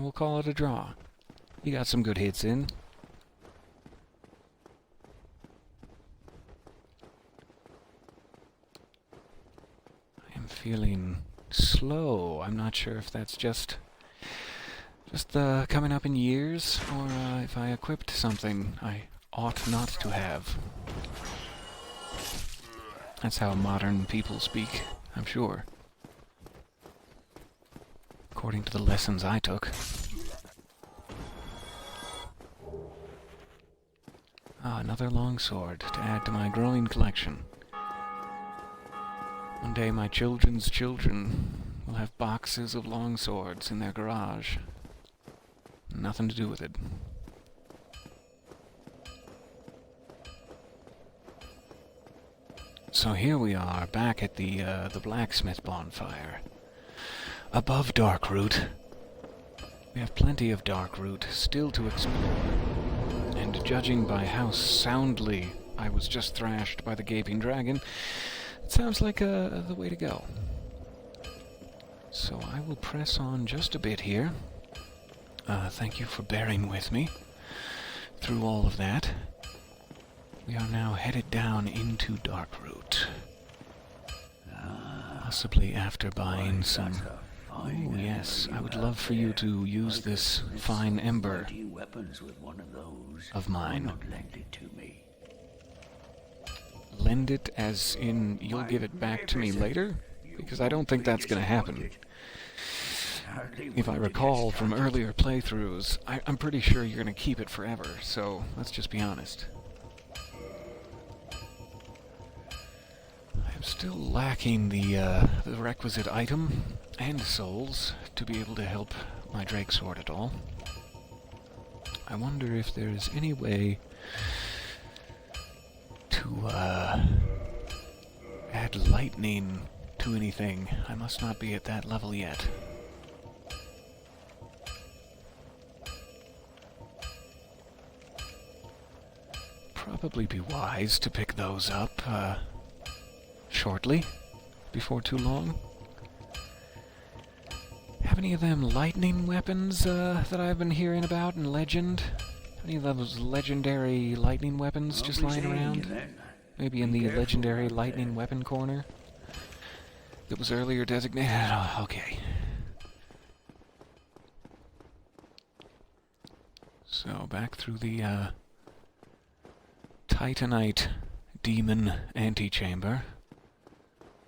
Speaker 1: We'll call it a draw. He got some good hits in. I am feeling slow. I'm not sure if that's just coming up in years, or if I equipped something I ought not to have. That's how modern people speak, I'm sure. According to the lessons I took. Another longsword to add to my growing collection. One day my children's children will have boxes of longswords in their garage. Nothing to do with it. So here we are, back at the blacksmith bonfire. Above Darkroot. We have plenty of Darkroot still to explore. And judging by how soundly I was just thrashed by the Gaping Dragon, it sounds like the way to go. So I will press on just a bit here. Thank you for bearing with me through all of that. We are now headed down into Darkroot. Possibly after buying some... Oh yes, I would love for you to use this fine ember of mine. Lend it as in you'll give it back to me later? Because I don't think that's going to happen. If I recall from earlier playthroughs, I'm pretty sure you're going to keep it forever, so let's just be honest. I'm still lacking the requisite item and souls to be able to help my Drake Sword at all. I wonder if there's any way to add lightning to anything. I must not be at that level yet. Probably be wise to pick those up shortly, before too long. Have any of them lightning weapons that I've been hearing about in Legend? Any of those legendary lightning weapons just lying around? Maybe in the legendary lightning weapon corner that was earlier designated? Oh, okay. So back through the Titanite demon antechamber.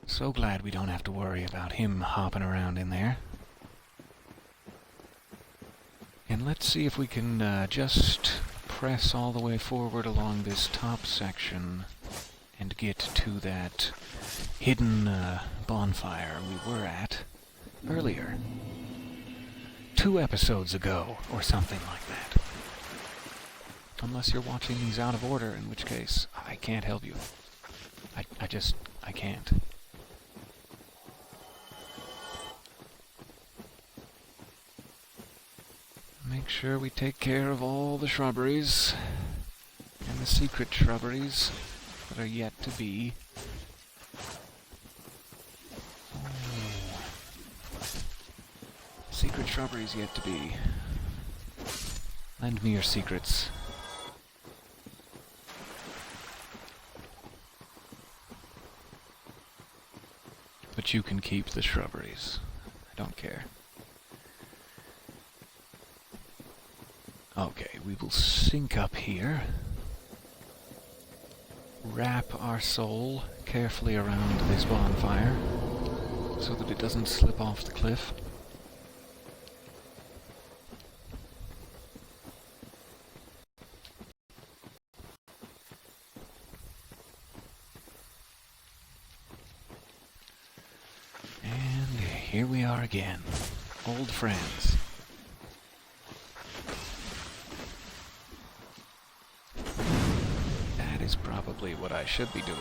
Speaker 1: So glad we don't have to worry about him hopping around in there. And let's see if we can just press all the way forward along this top section and get to that hidden bonfire we were at earlier. 2 episodes ago, or something like that. Unless you're watching these out of order, in which case I can't help you. I can't. Make sure we take care of all the shrubberies, and the secret shrubberies that are yet to be. Oh. Secret shrubberies yet to be. Lend me your secrets. But you can keep the shrubberies. I don't care. Okay, we will sync up here. Wrap our soul carefully around this bonfire so that it doesn't slip off the cliff. And here we are again, old friends. That is probably what I should be doing.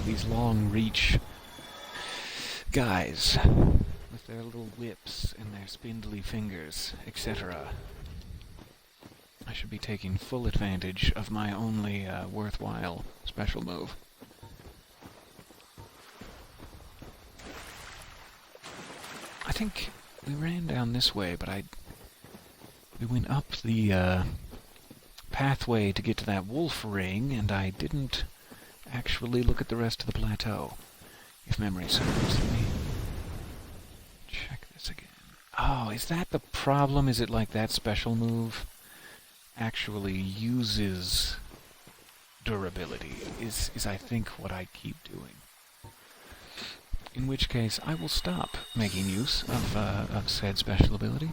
Speaker 1: These long reach guys with their little whips and their spindly fingers, etc. I should be taking full advantage of my only worthwhile special move. I think we ran down this way, but we went up the pathway to get to that wolf ring, and I didn't actually look at the rest of the plateau, if memory serves. Let me check this again. Oh, is that the problem? Is it like that special move actually uses durability? Is I think what I keep doing. In which case, I will stop making use of said special ability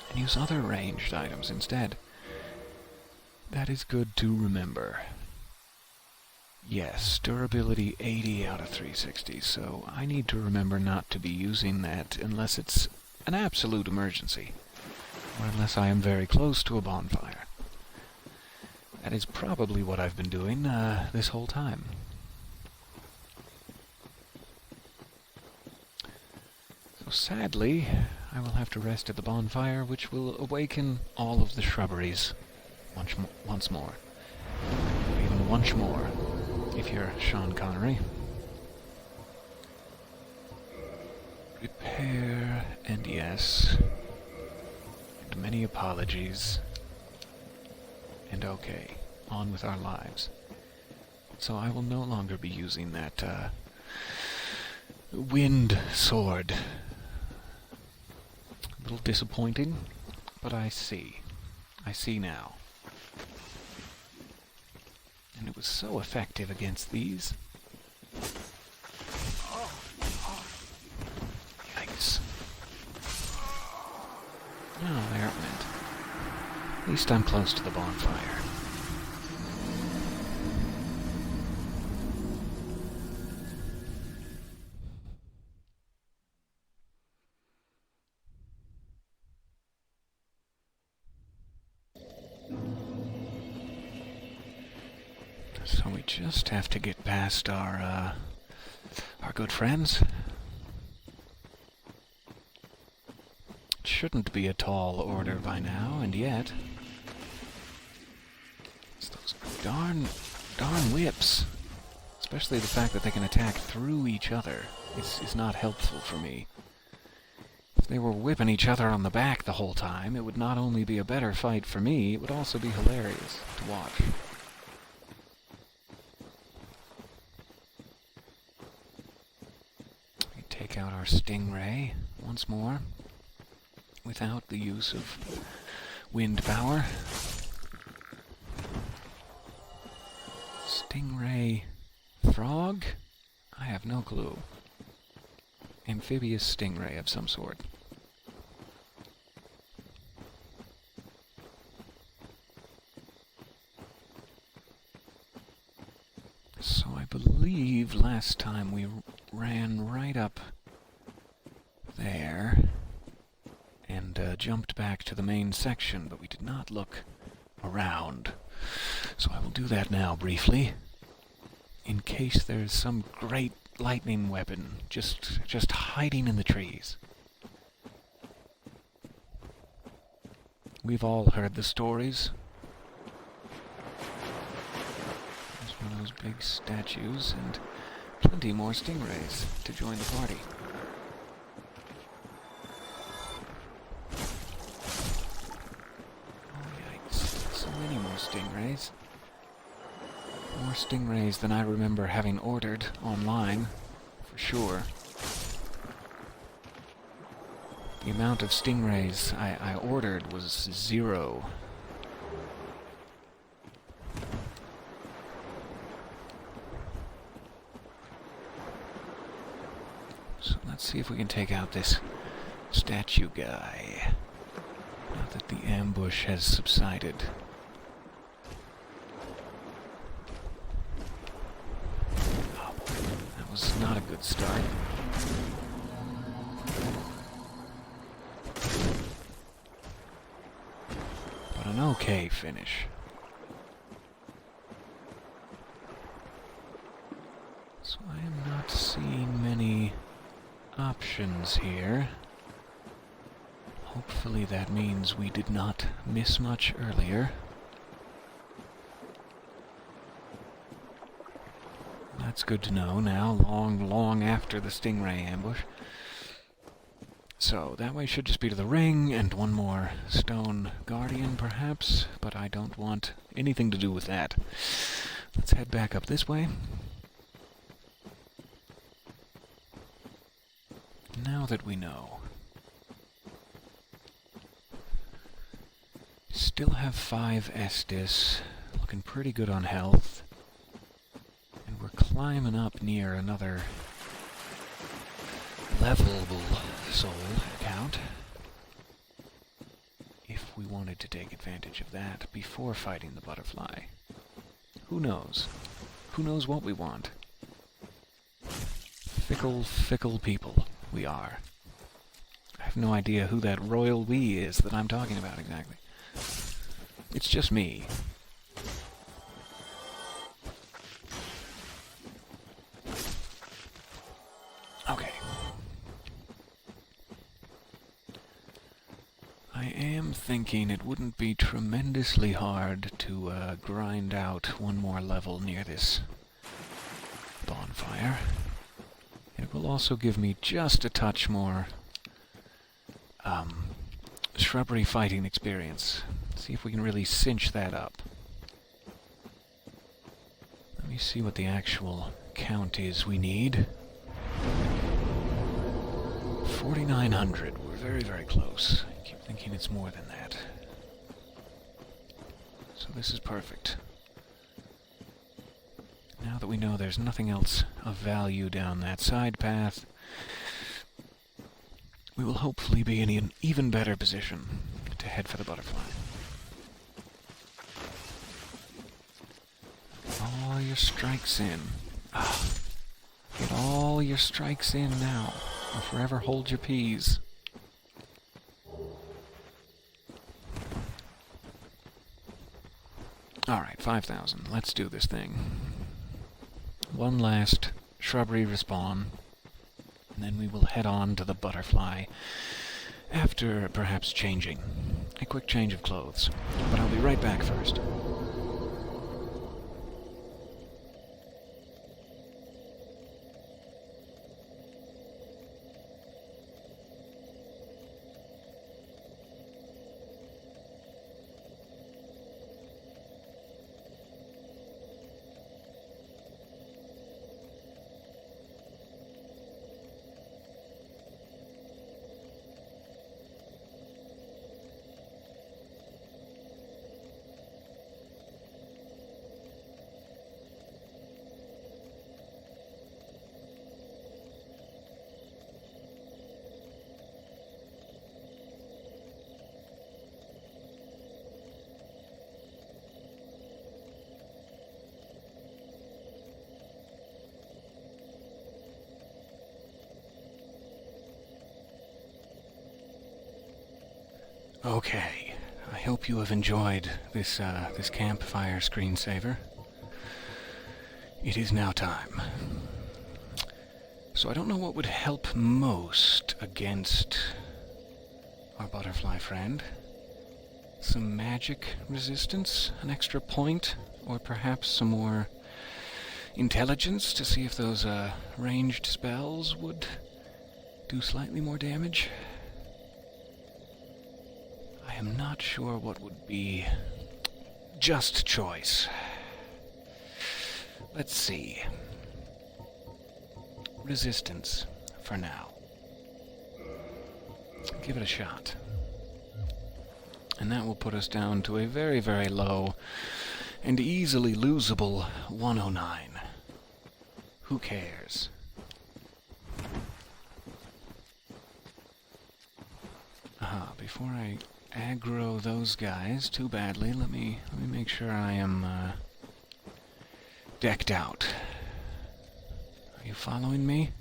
Speaker 1: and use other ranged items instead. That is good to remember. Yes, durability 80 out of 360, so I need to remember not to be using that unless it's an absolute emergency, or unless I am very close to a bonfire. That is probably what I've been doing this whole time. So sadly, I will have to rest at the bonfire, which will awaken all of the shrubberies once more. Or even once more, if you're Sean Connery. Repair, and yes, and many apologies, and okay, on with our lives. So I will no longer be using that wind sword. A little disappointing, but I see. I see now. And it was so effective against these. Yikes. Oh, there it went. At least I'm close to the bonfire. So we just have to get past our good friends. It shouldn't be a tall order by now, and yet it's those darn whips. Especially the fact that they can attack through each other is not helpful for me. If they were whipping each other on the back the whole time, it would not only be a better fight for me, it would also be hilarious to watch. Take out our stingray once more without the use of wind power. Stingray frog? I have no clue. Amphibious stingray of some sort. So I believe last time we ran right up there and jumped back to the main section, but we did not look around. So I will do that now briefly, in case there's some great lightning weapon just hiding in the trees. We've all heard the stories. There's one of those big statues, and plenty more stingrays to join the party. Oh yikes, so many more stingrays. More stingrays than I remember having ordered online, for sure. The amount of stingrays I ordered was 0. So let's see if we can take out this statue guy, now that the ambush has subsided. Oh, that was not a good start. But an okay finish. So I am not seeing many options here. Hopefully that means we did not miss much earlier. That's good to know now, long after the stingray ambush. So, that way should just be to the ring, and one more stone guardian, perhaps, but I don't want anything to do with that. Let's head back up this way. Now that we know. Still have 5 Estus, looking pretty good on health. And we're climbing up near another levelable soul count. If we wanted to take advantage of that before fighting the butterfly. Who knows? Who knows what we want? Fickle, fickle people we are. I have no idea who that royal we is that I'm talking about exactly. It's just me. Okay. I am thinking it wouldn't be tremendously hard to grind out one more level near this bonfire. It will also give me just a touch more shrubbery fighting experience. See if we can really cinch that up. Let me see what the actual count is we need. 4,900. We're very, very close. I keep thinking it's more than that. So this is perfect. Now that we know there's nothing else of value down that side path, we will hopefully be in an even better position to head for the butterfly. All your strikes in. Get all your strikes in now, or forever hold your peas. Alright, 5,000. Let's do this thing. One last shrubbery respawn, and then we will head on to the butterfly after perhaps changing. A quick change of clothes. But I'll be right back first. Okay, I hope you have enjoyed this campfire screensaver. It is now time. So I don't know what would help most against our butterfly friend. Some magic resistance, an extra point, or perhaps some more intelligence to see if those ranged spells would do slightly more damage. I am not sure what would be just choice. Let's see. Resistance, for now. Give it a shot. And that will put us down to a very, very low and easily losable 109. Who cares? Before I aggro those guys too badly, let me make sure I am decked out. Are you following me?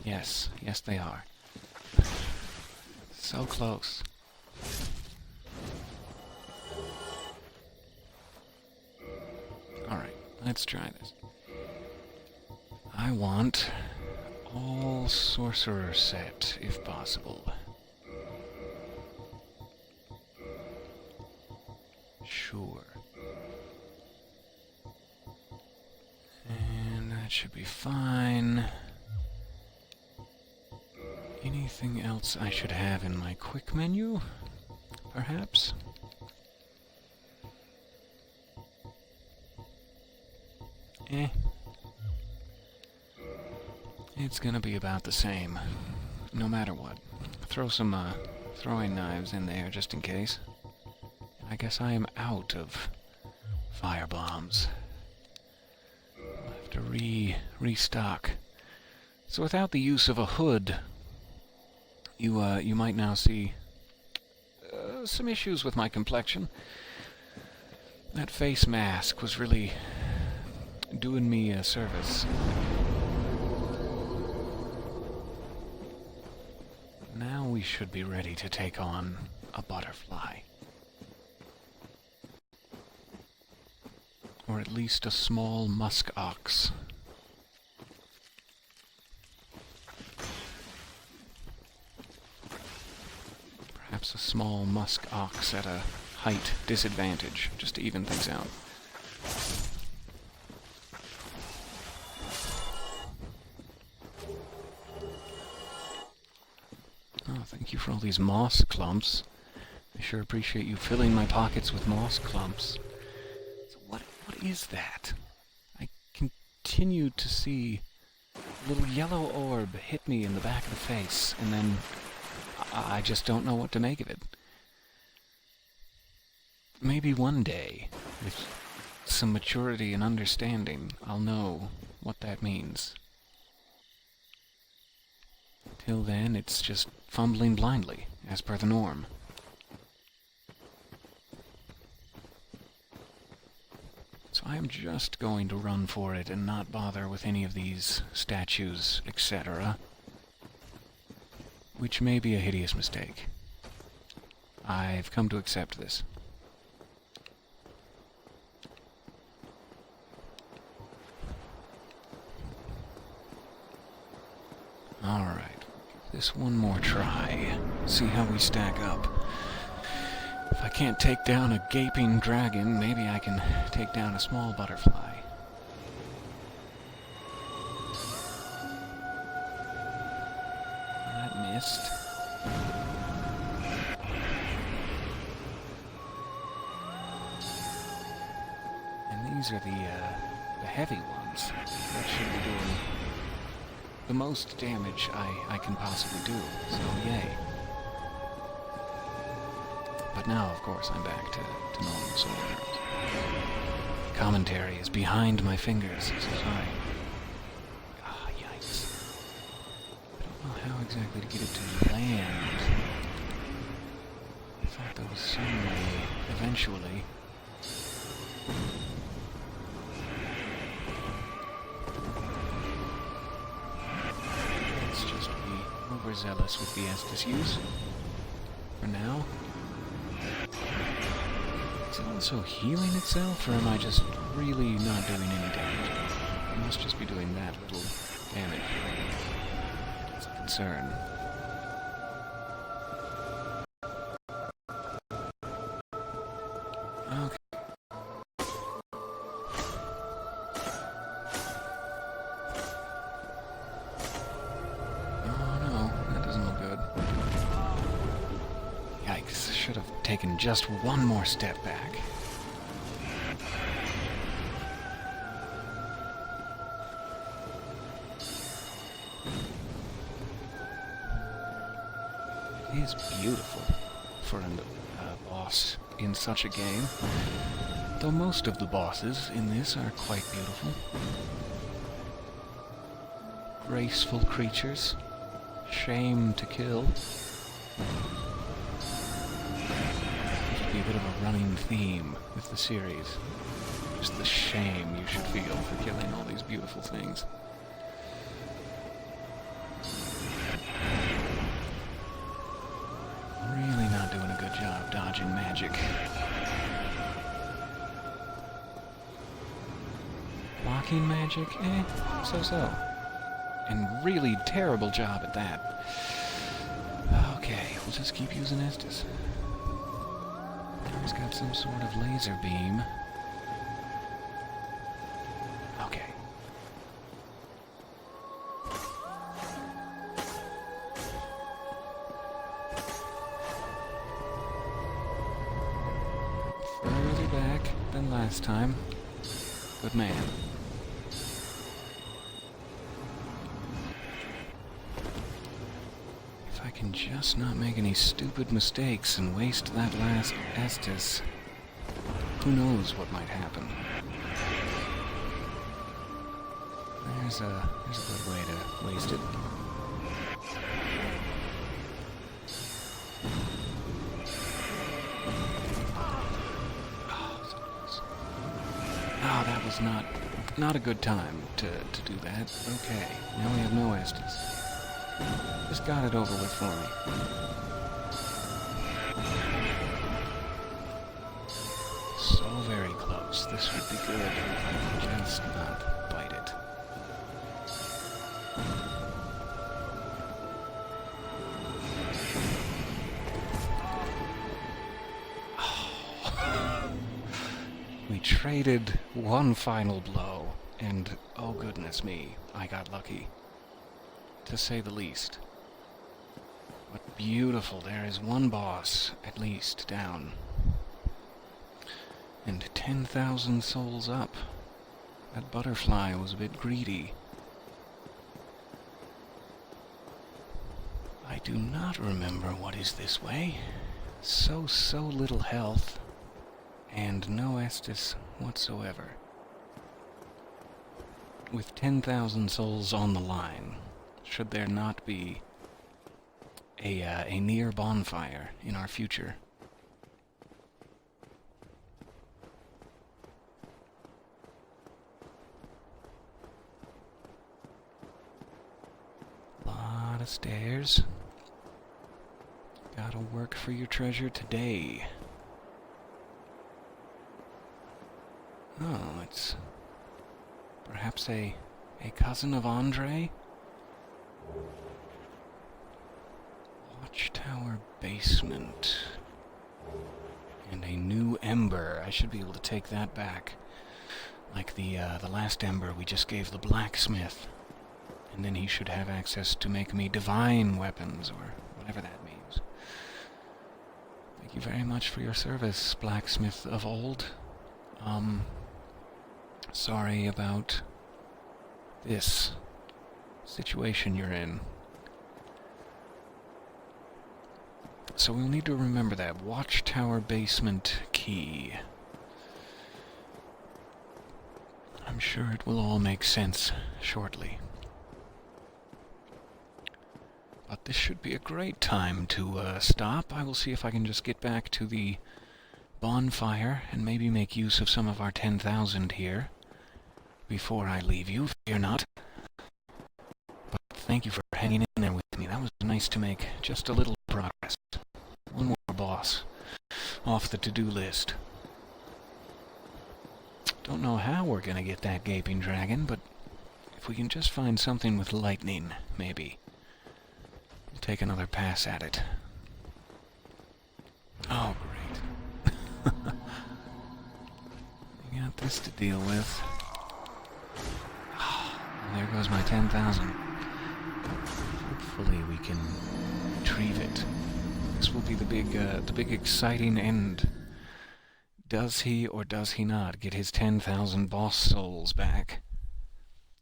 Speaker 1: Yes, they are. So close. Alright, let's try this. I want all sorcerer set, if possible. Sure. And that should be fine. Anything else I should have in my quick menu? Perhaps? It's gonna be about the same, no matter what. Throw some throwing knives in there just in case. I guess I am out of fire bombs. I'll have to restock. So without the use of a hood, you might now see some issues with my complexion. That face mask was really doing me a service. Now we should be ready to take on a butterfly. Or at least a small musk ox. Perhaps a small musk ox at a height disadvantage, just to even things out. Oh, thank you for all these moss clumps. I sure appreciate you filling my pockets with moss clumps. So what is that? I continue to see a little yellow orb hit me in the back of the face, and then I just don't know what to make of it. Maybe one day, with some maturity and understanding, I'll know what that means. Till then, it's just fumbling blindly, as per the norm. So I am just going to run for it and not bother with any of these statues, etc. Which may be a hideous mistake. I've come to accept this. Alright, give this one more try. See how we stack up. If I can't take down a gaping dragon, maybe I can take down a small butterfly. That missed. And these are the heavy ones that should be doing the most damage I can possibly do, so yay. But now, of course, I'm back to normal sword arrows. Commentary is behind my fingers, so sorry. Ah, yikes. I don't know how exactly to get it to land. I thought there was some way, eventually. Overzealous with the Estus use. For now. Is it also healing itself, or am I just really not doing any damage? I must just be doing that little damage. That's a concern. Okay. Should have taken just one more step back. It is beautiful for a boss in such a game, though most of the bosses in this are quite beautiful. Graceful creatures, shame to kill. Be a bit of a running theme with the series. Just the shame you should feel for killing all these beautiful things. Really not doing a good job dodging magic. Blocking magic? So-so. And really terrible job at that. Okay, we'll just keep using Estus. He's got some sort of laser beam. Okay. Further back than last time. Good man. If I can just not make any stupid mistakes and waste that last Estus, who knows what might happen. There's a good way to waste it. Oh, that was not a good time to do that. Okay, now we have no Estus. Just got it over with for me. So very close. This would be good if I could just not bite it. We traded one final blow, and oh goodness me, I got lucky. To say the least. But beautiful, there is one boss, at least, down. And 10,000 souls up. That butterfly was a bit greedy. I do not remember what is this way. So little health. And no Estus whatsoever. With 10,000 souls on the line, should there not be a near bonfire in our future? Lot of stairs. Gotta work for your treasure today. Oh, it's perhaps a cousin of Andre? Watchtower basement. And a new ember. I should be able to take that back. Like the last ember we just gave the blacksmith. And then he should have access to make me divine weapons, or whatever that means. Thank you very much for your service, blacksmith of old. Sorry about this situation you're in. So we'll need to remember that. Watchtower basement key. I'm sure it will all make sense shortly. But this should be a great time to stop. I will see if I can just get back to the bonfire and maybe make use of some of our 10,000 here before I leave you. Fear not. But thank you for hanging in there with me. That was nice to make just a little progress. One more boss off the to-do list. Don't know how we're gonna get that gaping dragon, but if we can just find something with lightning, maybe. We'll take another pass at it. Oh, great. We got this to deal with. There goes my 10,000. Hopefully we can retrieve it. This will be the big exciting end. Does he or does he not get his 10,000 boss souls back?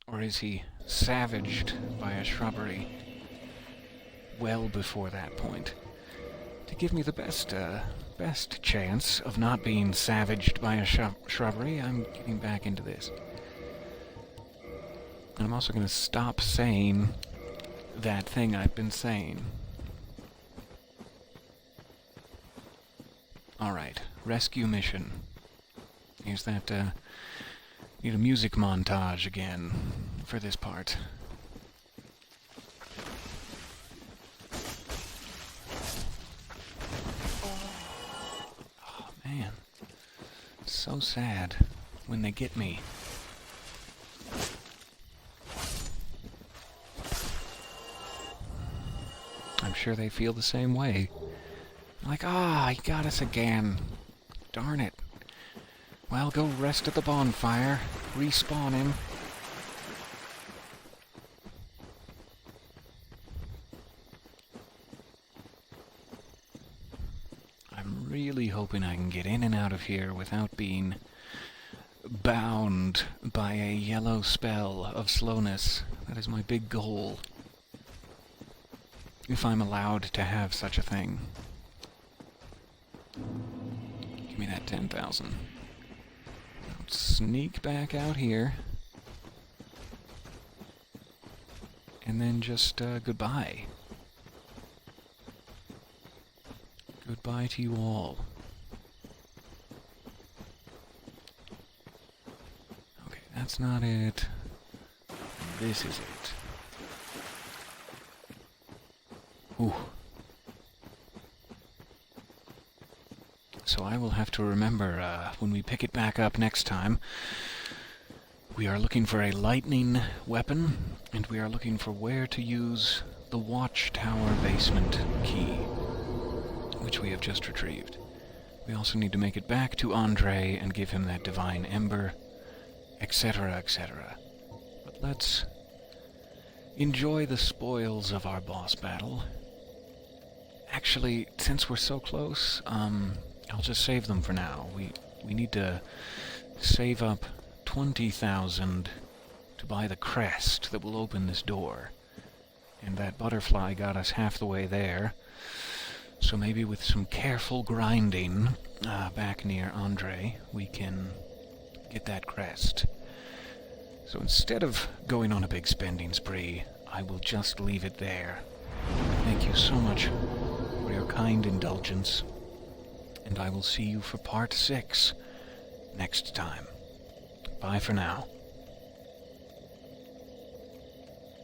Speaker 1: Or is he savaged by a shrubbery well before that point? To give me the best chance of not being savaged by a shrubbery, I'm getting back into this. And I'm also going to stop saying that thing I've been saying. Alright, rescue mission. Here's that, need a music montage again for this part. Oh, man. So sad when they get me. sure they feel the same way. Like, he got us again. Darn it. Well, go rest at the bonfire. Respawn him. I'm really hoping I can get in and out of here without being bound by a yellow spell of slowness. That is my big goal. If I'm allowed to have such a thing. Give me that 10,000. Sneak back out here. And then just, goodbye. Goodbye to you all. Okay, that's not it. This is it. Ooh. So I will have to remember, when we pick it back up next time, we are looking for a lightning weapon, and we are looking for where to use the watchtower basement key, which we have just retrieved. We also need to make it back to Andre and give him that divine ember, etc., etc. But let's enjoy the spoils of our boss battle. Actually, since we're so close, I'll just save them for now. We need to save up 20,000 to buy the crest that will open this door. And that butterfly got us half the way there. So maybe with some careful grinding back near Andre, we can get that crest. So instead of going on a big spending spree, I will just leave it there. Thank you so much for your kind indulgence. And I will see you for part 6 next time. Bye for now.